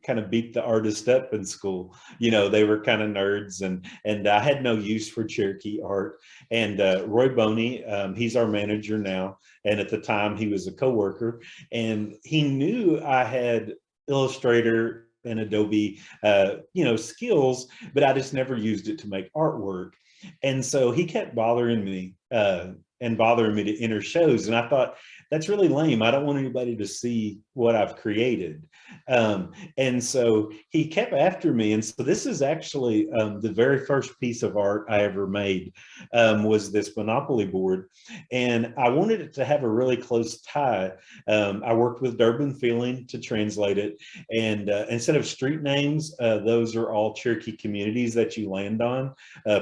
kind of beat the artist up in school. They were kind of nerds, and I had no use for Cherokee art. And Roy Boney, he's our manager now, and at the time he was a coworker, and he knew I had Illustrator and Adobe skills, but I just never used it to make artwork. And so he kept bothering me to enter shows, and I thought, that's really lame. I don't want anybody to see what I've created. And so he kept after me. And so this is actually the very first piece of art I ever made, was this Monopoly board. And I wanted it to have a really close tie. I worked with Durban Feeling to translate it. And instead of street names, those are all Cherokee communities that you land on,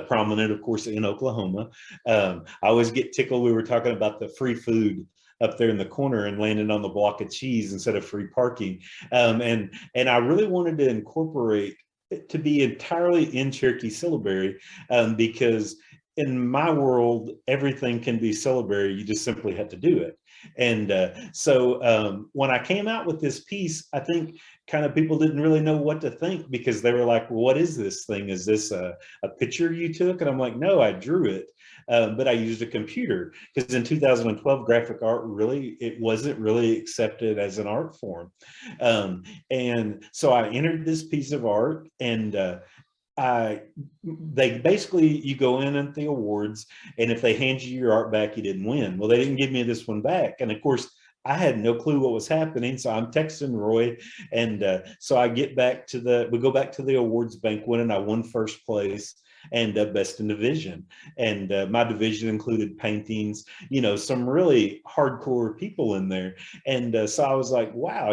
prominent, of course, in Oklahoma. I always get tickled. We were talking about the free food up there in the corner and landed on the block of cheese instead of free parking. And I really wanted to incorporate it to be entirely in Cherokee syllabary, because in my world, everything can be syllabary. You just simply have to do it. And so when I came out with this piece, I think kind of people didn't really know what to think, because they were like, well, what is this thing? Is this a picture you took? And I'm like, no, I drew it. But I used a computer, because in 2012, graphic art wasn't really accepted as an art form. And so I entered this piece of art, and they basically, you go in at the awards, and if they hand you your art back, you didn't win. Well, they didn't give me this one back. And of course, I had no clue what was happening. So I'm texting Roy. And so I we go back to the awards banquet, and I won first place and best in division. And my division included paintings, some really hardcore people in there. And so I was like, wow,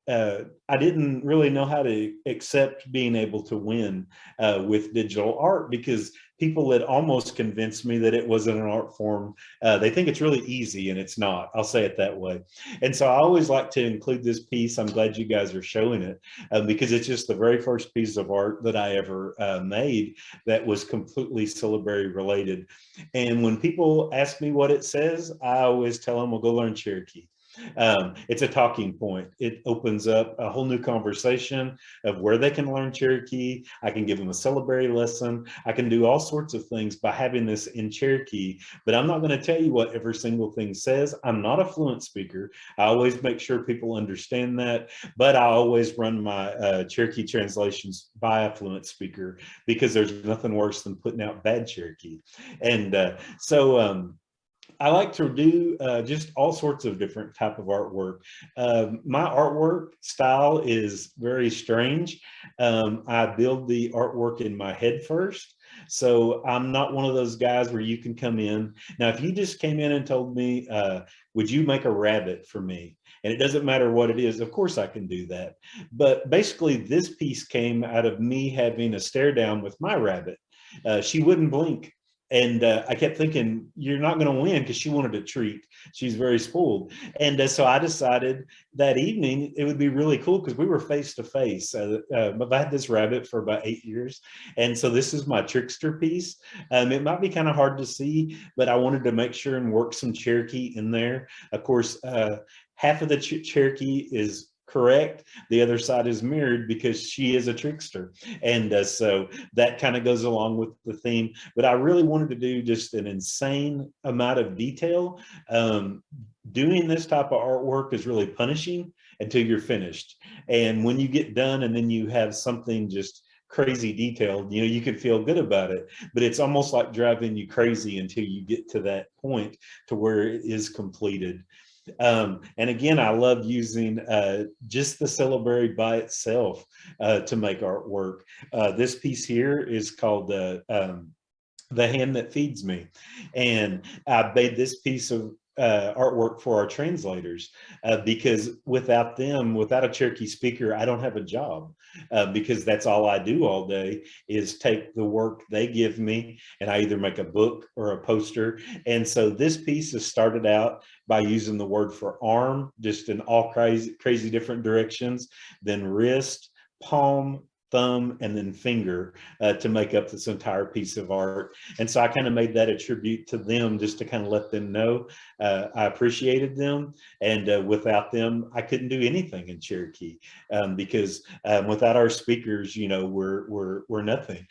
I didn't really know how to accept being able to win with digital art, because people had almost convinced me that it wasn't an art form. They think it's really easy, and it's not. I'll say it that way. And so I always like to include this piece. I'm glad you guys are showing it, because it's just the very first piece of art that I ever made that was completely syllabary related. And when people ask me what it says, I always tell them, well, go learn Cherokee. It's a talking point. It opens up a whole new conversation of where they can learn Cherokee. I can give them a syllabary lesson. I can do all sorts of things by having this in Cherokee, but I'm not going to tell you what every single thing says. I'm not a fluent speaker. I always make sure people understand that, but I always run my Cherokee translations by a fluent speaker, because there's nothing worse than putting out bad Cherokee. And so I like to do just all sorts of different type of artwork. My artwork style is very strange. I build the artwork in my head first. So I'm not one of those guys where you can come in. Now, if you just came in and told me, would you make a rabbit for me? And it doesn't matter what it is, of course I can do that. But basically this piece came out of me having a stare down with my rabbit. She wouldn't blink. And I kept thinking, you're not going to win, because she wanted a treat. She's very spoiled. And so I decided that evening it would be really cool, because we were face to face. I've had this rabbit for about 8 years. And so this is my trickster piece. It might be kind of hard to see, but I wanted to make sure and work some Cherokee in there. Of course, half of the Cherokee is correct. The other side is mirrored, because she is a trickster. And so that kind of goes along with the theme. But I really wanted to do just an insane amount of detail. Doing this type of artwork is really punishing until you're finished. And when you get done and then you have something just crazy detailed, you know, you can feel good about it, but it's almost like driving you crazy until you get to that point to where it is completed. And again, I love using just the syllabary by itself to make artwork. This piece here is called The Hand That Feeds Me. And I made this piece of artwork for our translators, because without them, without a Cherokee speaker, I don't have a job, because that's all I do all day is take the work they give me, and I either make a book or a poster. And so this piece has started out by using the word for arm, just in all crazy different directions, then wrist, palm, thumb, and then finger to make up this entire piece of art. And so I kind of made that a tribute to them, just to kind of let them know I appreciated them. And without them, I couldn't do anything in Cherokee, because without our speakers, you know, we're nothing.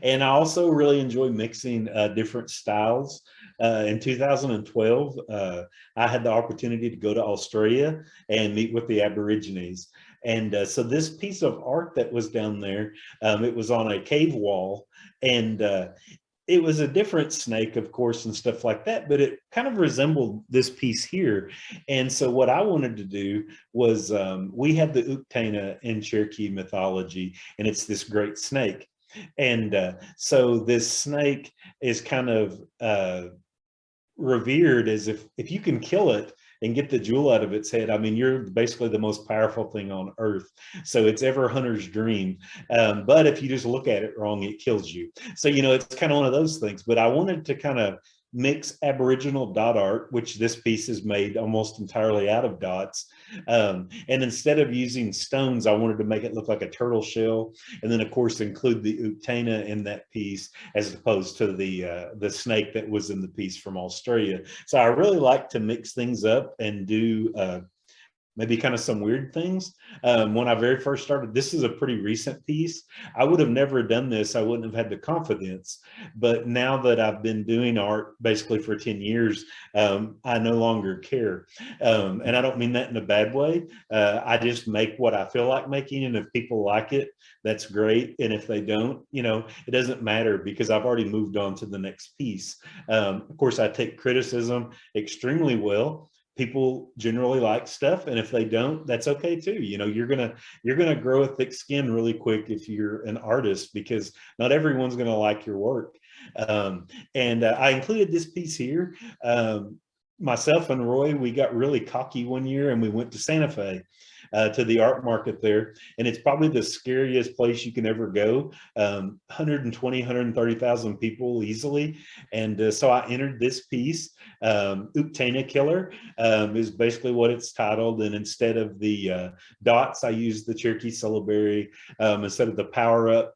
And I also really enjoy mixing different styles. In 2012, I had the opportunity to go to Australia and meet with the Aborigines. And so this piece of art that was down there, it was on a cave wall, and it was a different snake, of course, and stuff like that, but it kind of resembled this piece here. And so what I wanted to do was, we have the Uktana in Cherokee mythology, and it's this great snake. And so this snake is kind of revered as if you can kill it and get the jewel out of its head, I mean, you're basically the most powerful thing on earth. So it's every hunter's dream. But if you just look at it wrong, it kills you. So, you know, it's kind of one of those things. But I wanted to kind of mix Aboriginal dot art, which this piece is made almost entirely out of dots. And instead of using stones, I wanted to make it look like a turtle shell. And then, of course, include the Uktana in that piece, as opposed to the snake that was in the piece from Australia. So I really like to mix things up and do maybe kind of some weird things. When I very first started, this is a pretty recent piece. I would have never done this. I wouldn't have had the confidence. But now that I've been doing art basically for 10 years, I no longer care. And I don't mean that in a bad way. I just make what I feel like making. And if people like it, that's great. And if they don't, you know, it doesn't matter, because I've already moved on to the next piece. Of course, I take criticism extremely well. People generally like stuff, and if they don't, that's okay too. You know, you're gonna grow a thick skin really quick if you're an artist, because not everyone's gonna like your work. And I included this piece here. Myself and Roy, we got really cocky one year, and we went to Santa Fe. To the art market there, and it's probably the scariest place you can ever go. 120, 130,000 people easily. And so I entered this piece. Uktana Killer is basically what it's titled, and instead of the dots, I used the Cherokee syllabary. Instead of the power up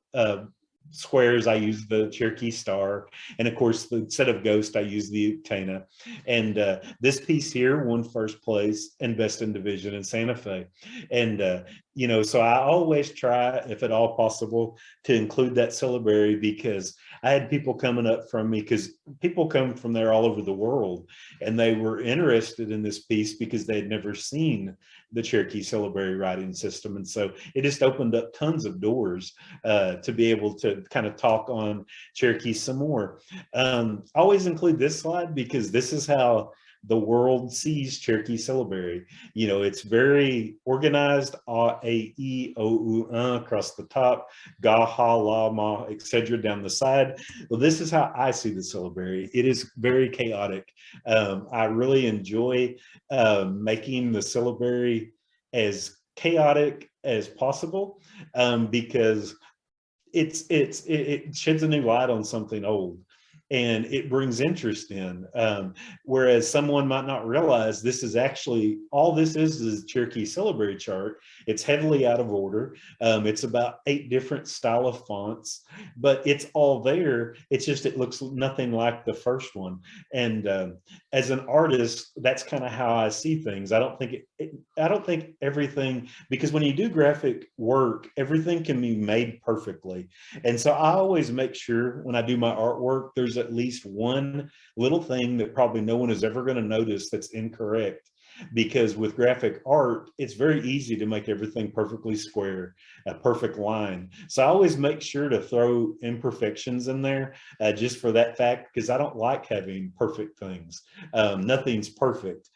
squares, I use the Cherokee star. And of course, instead of ghost, I use the Uktana. And this piece here won first place in Best in Division in Santa Fe. And, you know, so I always try, if at all possible, to include that syllabary, because I had people coming up from me, because people come from there all over the world, and they were interested in this piece because they had never seen the Cherokee syllabary writing system. And so it just opened up tons of doors to be able to kind of talk on Cherokee some more. Always include this slide because this is how the world sees Cherokee syllabary. You know, it's very organized, A, E, O, U, across the top, Ga, Ha, La, Ma, etc. down the side. Well, this is how I see the syllabary. It is very chaotic. I really enjoy making the syllabary as chaotic as possible, because it sheds a new light on something old, and it brings interest in, whereas someone might not realize this is actually, all this is Cherokee syllabary chart. It's heavily out of order. It's about 8 different style of fonts, but it's all there. It's just, it looks nothing like the first one. And as an artist, that's kind of how I see things. I don't think everything, because when you do graphic work, everything can be made perfectly. And so I always make sure when I do my artwork, there's at least one little thing that probably no one is ever going to notice that's incorrect. Because with graphic art, it's very easy to make everything perfectly square, a perfect line. So I always make sure to throw imperfections in there, just for that fact, because I don't like having perfect things. Nothing's perfect.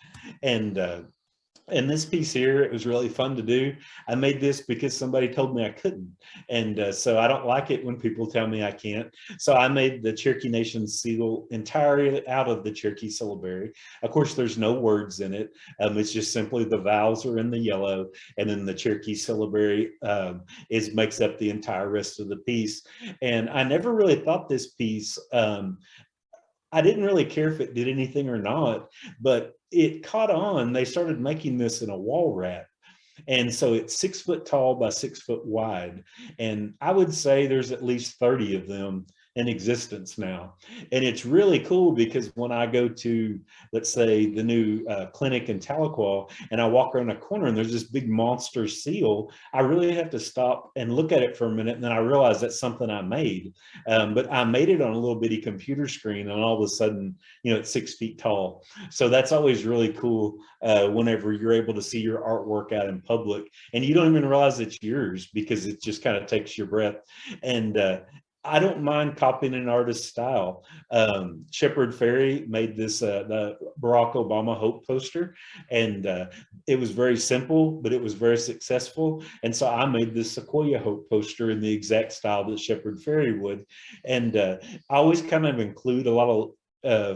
And this piece here, it was really fun to do. I made this because somebody told me I couldn't. And so I don't like it when people tell me I can't. So I made the Cherokee Nation seal entirely out of the Cherokee syllabary. Of course, there's no words in it. It's just simply the vowels are in the yellow, and then the Cherokee syllabary makes up the entire rest of the piece. And I never really thought this piece, I didn't really care if it did anything or not, but it caught on. They started making this in a wall wrap. And so it's 6 foot tall by 6 foot wide. And I would say there's at least 30 of them in existence now. And it's really cool because when I go to, let's say, the new clinic in Tahlequah, and I walk around a corner and there's this big monster seal, I really have to stop and look at it for a minute. And then I realize that's something I made. But I made it on a little bitty computer screen, and all of a sudden, you know, it's 6 feet tall. So that's always really cool whenever you're able to see your artwork out in public and you don't even realize it's yours, because it just kind of takes your breath. And I don't mind copying an artist's style. Shepard Fairey made this the Barack Obama Hope poster, and it was very simple, but it was very successful. And so I made this Sequoia Hope poster in the exact style that Shepard Fairey would. And I always kind of include a lot of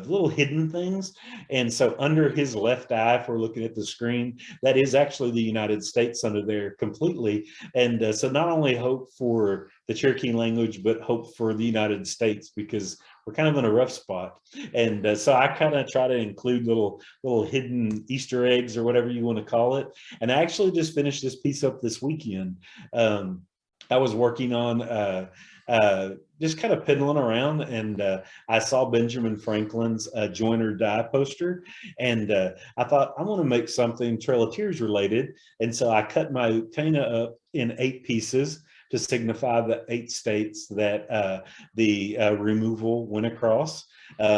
little hidden things. And so under his left eye, if we're looking at the screen, that is actually the United States under there completely. And so not only hope for the Cherokee language, but hope for the United States, because we're kind of in a rough spot. And so I kind of try to include little hidden Easter eggs, or whatever you want to call it. And I actually just finished this piece up this weekend. I was working on just kind of piddling around, and I saw Benjamin Franklin's Join or Die poster, and I thought, I want to make something Trail of Tears related. And so I cut my Uktana up in 8 pieces to signify the 8 states that the removal went across.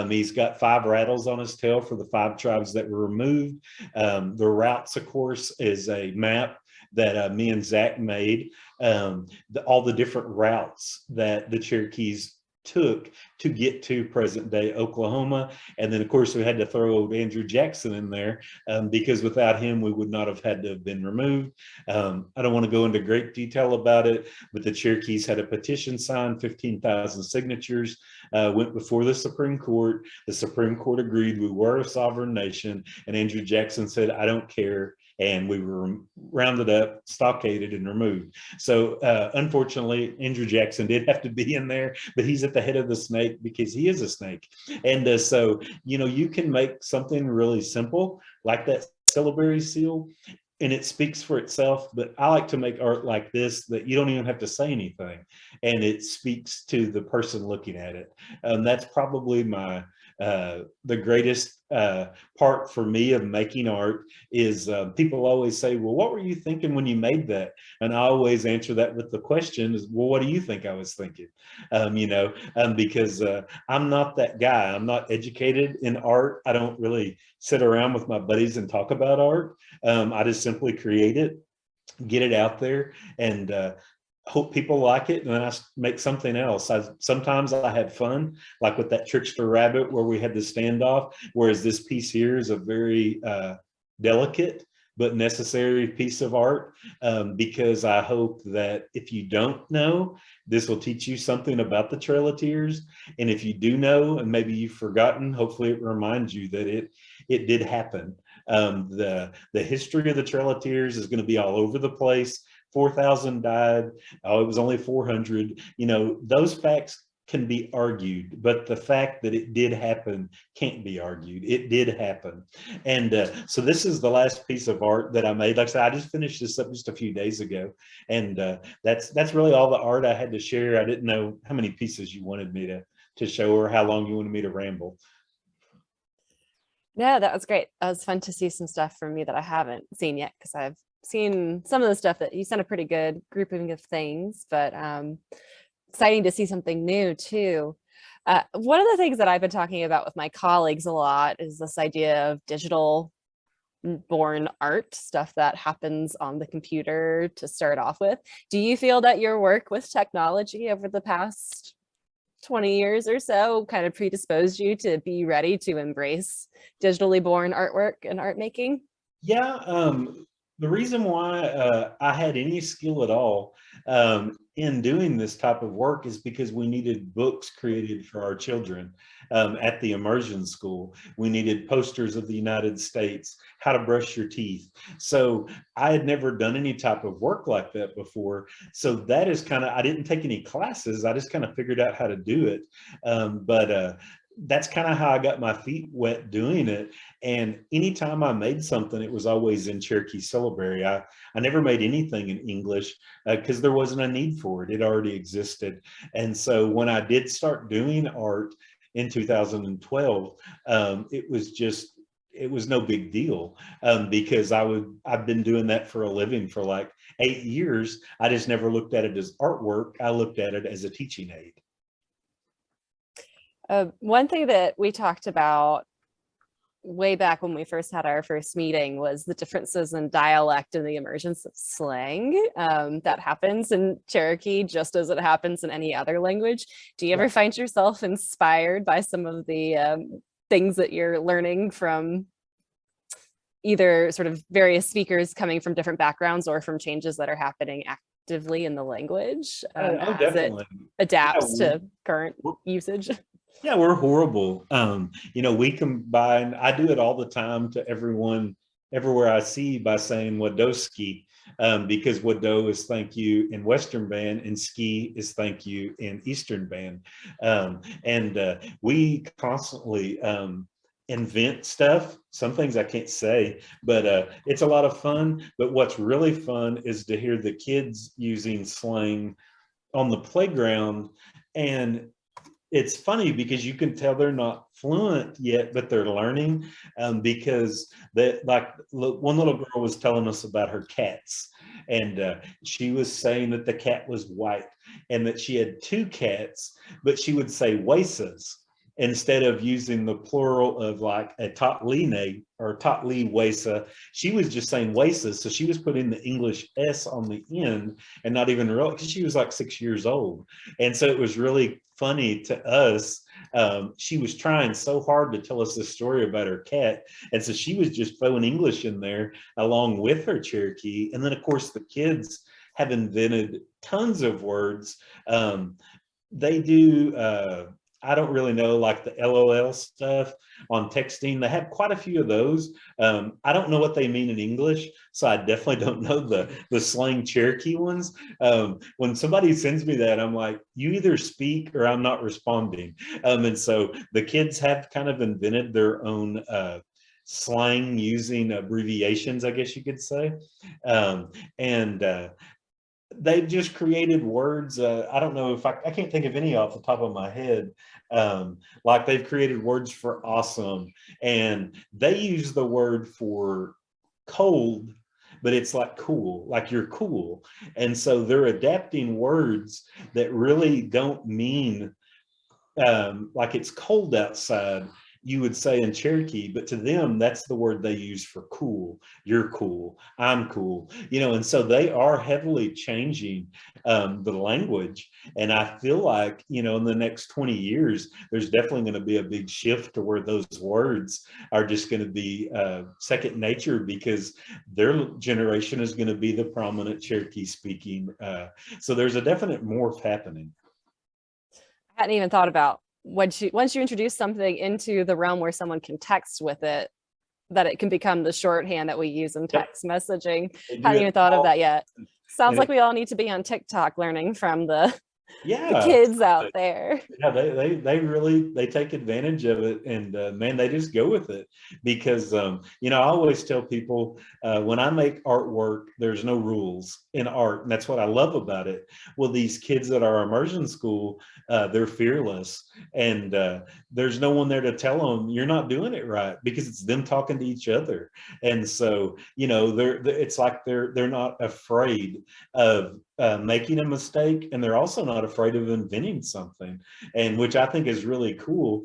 He's got 5 rattles on his tail for the 5 tribes that were removed. The routes, of course, is a map that me and Zach made, all the different routes that the Cherokees took to get to present day Oklahoma. And then of course we had to throw Andrew Jackson in there, because without him we would not have had to have been removed. I don't want to go into great detail about it, but the Cherokees had a petition signed, 15,000 signatures, went before the Supreme Court. The Supreme Court agreed we were a sovereign nation, and Andrew Jackson said, I don't care. And we were rounded up, stockaded, and removed. So unfortunately, Andrew Jackson did have to be in there, but he's at the head of the snake because he is a snake. And so, you know, you can make something really simple like that syllabary seal and it speaks for itself, but I like to make art like this that you don't even have to say anything, and it speaks to the person looking at it. That's probably my the greatest part for me of making art is people always say, well, what were you thinking when you made that? And I always answer that with the question is, well, what do you think I was thinking? Because I'm not that guy. I'm not educated in art. I don't really sit around with my buddies and talk about art. I just simply create it, get it out there, and hope people like it, and then I make something else. Sometimes I have fun, like with that trickster rabbit where we had the standoff, whereas this piece here is a very delicate but necessary piece of art, because I hope that if you don't know, this will teach you something about the Trail of Tears. And if you do know, and maybe you've forgotten, hopefully it reminds you that it did happen. The history of the Trail of Tears is going to be all over the place. 4,000 died. Oh, it was only 400. Those facts can be argued, but the fact that it did happen can't be argued. It did happen. And so this is the last piece of art that I made. Like I said, I just finished this up just a few days ago. And that's really all the art I had to share. I didn't know how many pieces you wanted me to show or how long you wanted me to ramble. Yeah, that was great. It was fun to see some stuff from me that I haven't seen yet, because I've seen some of the stuff that you sent a pretty good grouping of things, but exciting to see something new too. One of the things that I've been talking about with my colleagues a lot is this idea of digital born art, stuff that happens on the computer to start off with. Do you feel that your work with technology over the past 20 years or so kind of predisposed you to be ready to embrace digitally born artwork and art making? Yeah, the reason why I had any skill at all in doing this type of work is because we needed books created for our children at the Immersion School. We needed posters of the United States, how to brush your teeth. So I had never done any type of work like that before. So that is kind of, I didn't take any classes. I just kind of figured out how to do it. But that's kind of how I got my feet wet doing it. And anytime I made something, it was always in Cherokee syllabary. I never made anything in English because there wasn't a need for it. It already existed. And so when I did start doing art in 2012, it was no big deal because I've been doing that for a living for like 8 years. I just never looked at it as artwork. I looked at it as a teaching aid. One thing that we talked about way back when we first had our first meeting was the differences in dialect and the emergence of slang that happens in Cherokee just as it happens in any other language. Do you ever find yourself inspired by some of the things that you're learning from either sort of various speakers coming from different backgrounds or from changes that are happening actively in the language as definitely. it adapts to current usage? Yeah, we're horrible. We combine, I do it all the time to everyone, everywhere I see by saying Wadoski, because Wado is thank you in Western band and ski is thank you in Eastern band. We constantly invent stuff. Some things I can't say, but it's a lot of fun. But what's really fun is to hear the kids using slang on the playground. And it's funny because you can tell they're not fluent yet, but they're learning because one little girl was telling us about her cats, and she was saying that the cat was white and that she had 2 cats, but she would say wasas instead of using the plural of like a totline or totli wesa. She was just saying wasas, so she was putting the English S on the end and not even real, because she was like 6 years old. And so it was really funny to us. She was trying so hard to tell us this story about her cat, and so she was just throwing English in there along with her Cherokee. And then of course the kids have invented tons of words. They do I don't really know, like the LOL stuff on texting. They have quite a few of those. I don't know what they mean in English, so I definitely don't know the slang Cherokee ones. When somebody sends me that, I'm like, you either speak or I'm not responding. And so the kids have kind of invented their own slang using abbreviations, I guess you could say. And they've just created words. I don't know if I can't think of any off the top of my head. Like they've created words for awesome, and they use the word for cold, but it's like cool, like you're cool. And so they're adapting words that really don't mean like it's cold outside, you would say in Cherokee, but to them, that's the word they use for cool. You're cool, I'm cool, and so they are heavily changing the language. And I feel like, in the next 20 years, there's definitely going to be a big shift to where those words are just going to be second nature, because their generation is going to be the prominent Cherokee speaking. So there's a definite morph happening. I hadn't even thought about once you introduce something into the realm where someone can text with it, that it can become the shorthand that we use in text messaging. Hadn't even thought of that yet. Sounds like we all need to be on TikTok learning from the kids out there. Yeah, they really take advantage of it, and man, they just go with it, because I always tell people when I make artwork, there's no rules in art, and that's what I love about it. Well, these kids at our immersion school, they're fearless, and there's no one there to tell them you're not doing it right, because it's them talking to each other. And so it's like they're not afraid of making a mistake, and they're also not afraid of inventing something, and which I think is really cool,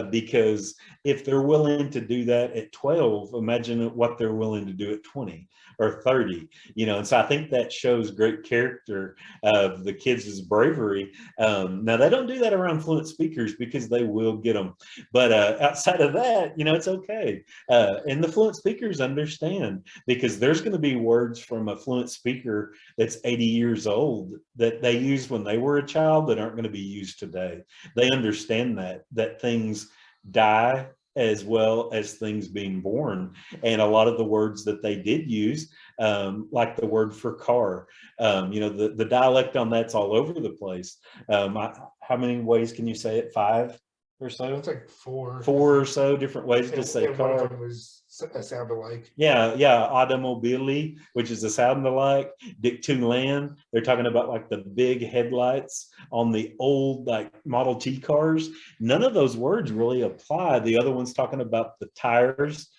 because if they're willing to do that at 12, imagine what they're willing to do at 20 or 30, and so I think that shows great character of the kids' bravery. Now they don't do that around fluent speakers, because they will get them, but outside of that, it's okay. And the fluent speakers understand, because there's going to be words from a fluent speaker that's 80 years old that they used when they were a child that aren't going to be used today. They understand that things die as well as things being born. And a lot of the words that they did use, like the word for car, the dialect on that's all over the place. How many ways can you say it? 5 or so? It's like 4 or so different ways to say car. One of them was a sound alike. Yeah, automobili, which is a sound alike. Dictoon land, they're talking about like the big headlights on the old like Model T cars. None of those words really apply. The other one's talking about the tires.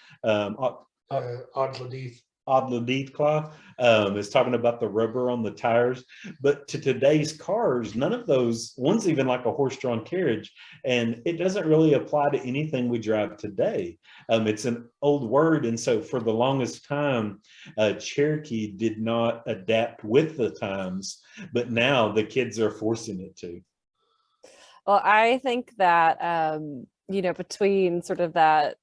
Odladithkla is talking about the rubber on the tires, but to today's cars, none of those. One's even like a horse-drawn carriage, and it doesn't really apply to anything we drive today. It's an old word, and so for the longest time, Cherokee did not adapt with the times, but now the kids are forcing it to. Well, I think that between sort of that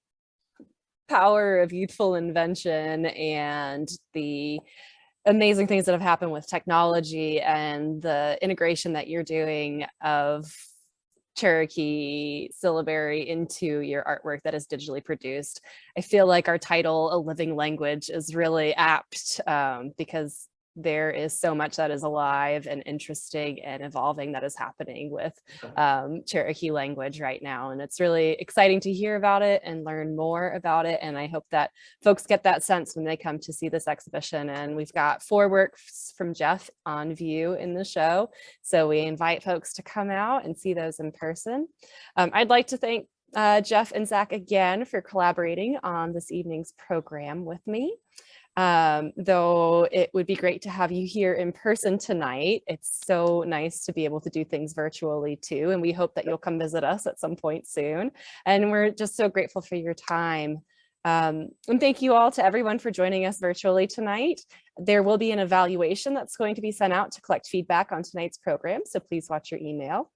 power of youthful invention and the amazing things that have happened with technology and the integration that you're doing of Cherokee syllabary into your artwork that is digitally produced, I feel like our title, A Living Language, is really apt, because there is so much that is alive and interesting and evolving that is happening with Cherokee language right now. And it's really exciting to hear about it and learn more about it. And I hope that folks get that sense when they come to see this exhibition. And we've got 4 works from Jeff on view in the show. So we invite folks to come out and see those in person. I'd like to thank Jeff and Zach again for collaborating on this evening's program with me. Though it would be great to have you here in person tonight. It's so nice to be able to do things virtually too, and we hope that you'll come visit us at some point soon. And we're just so grateful for your time. And thank you all to everyone for joining us virtually tonight. There will be an evaluation that's going to be sent out to collect feedback on tonight's program, so please watch your email.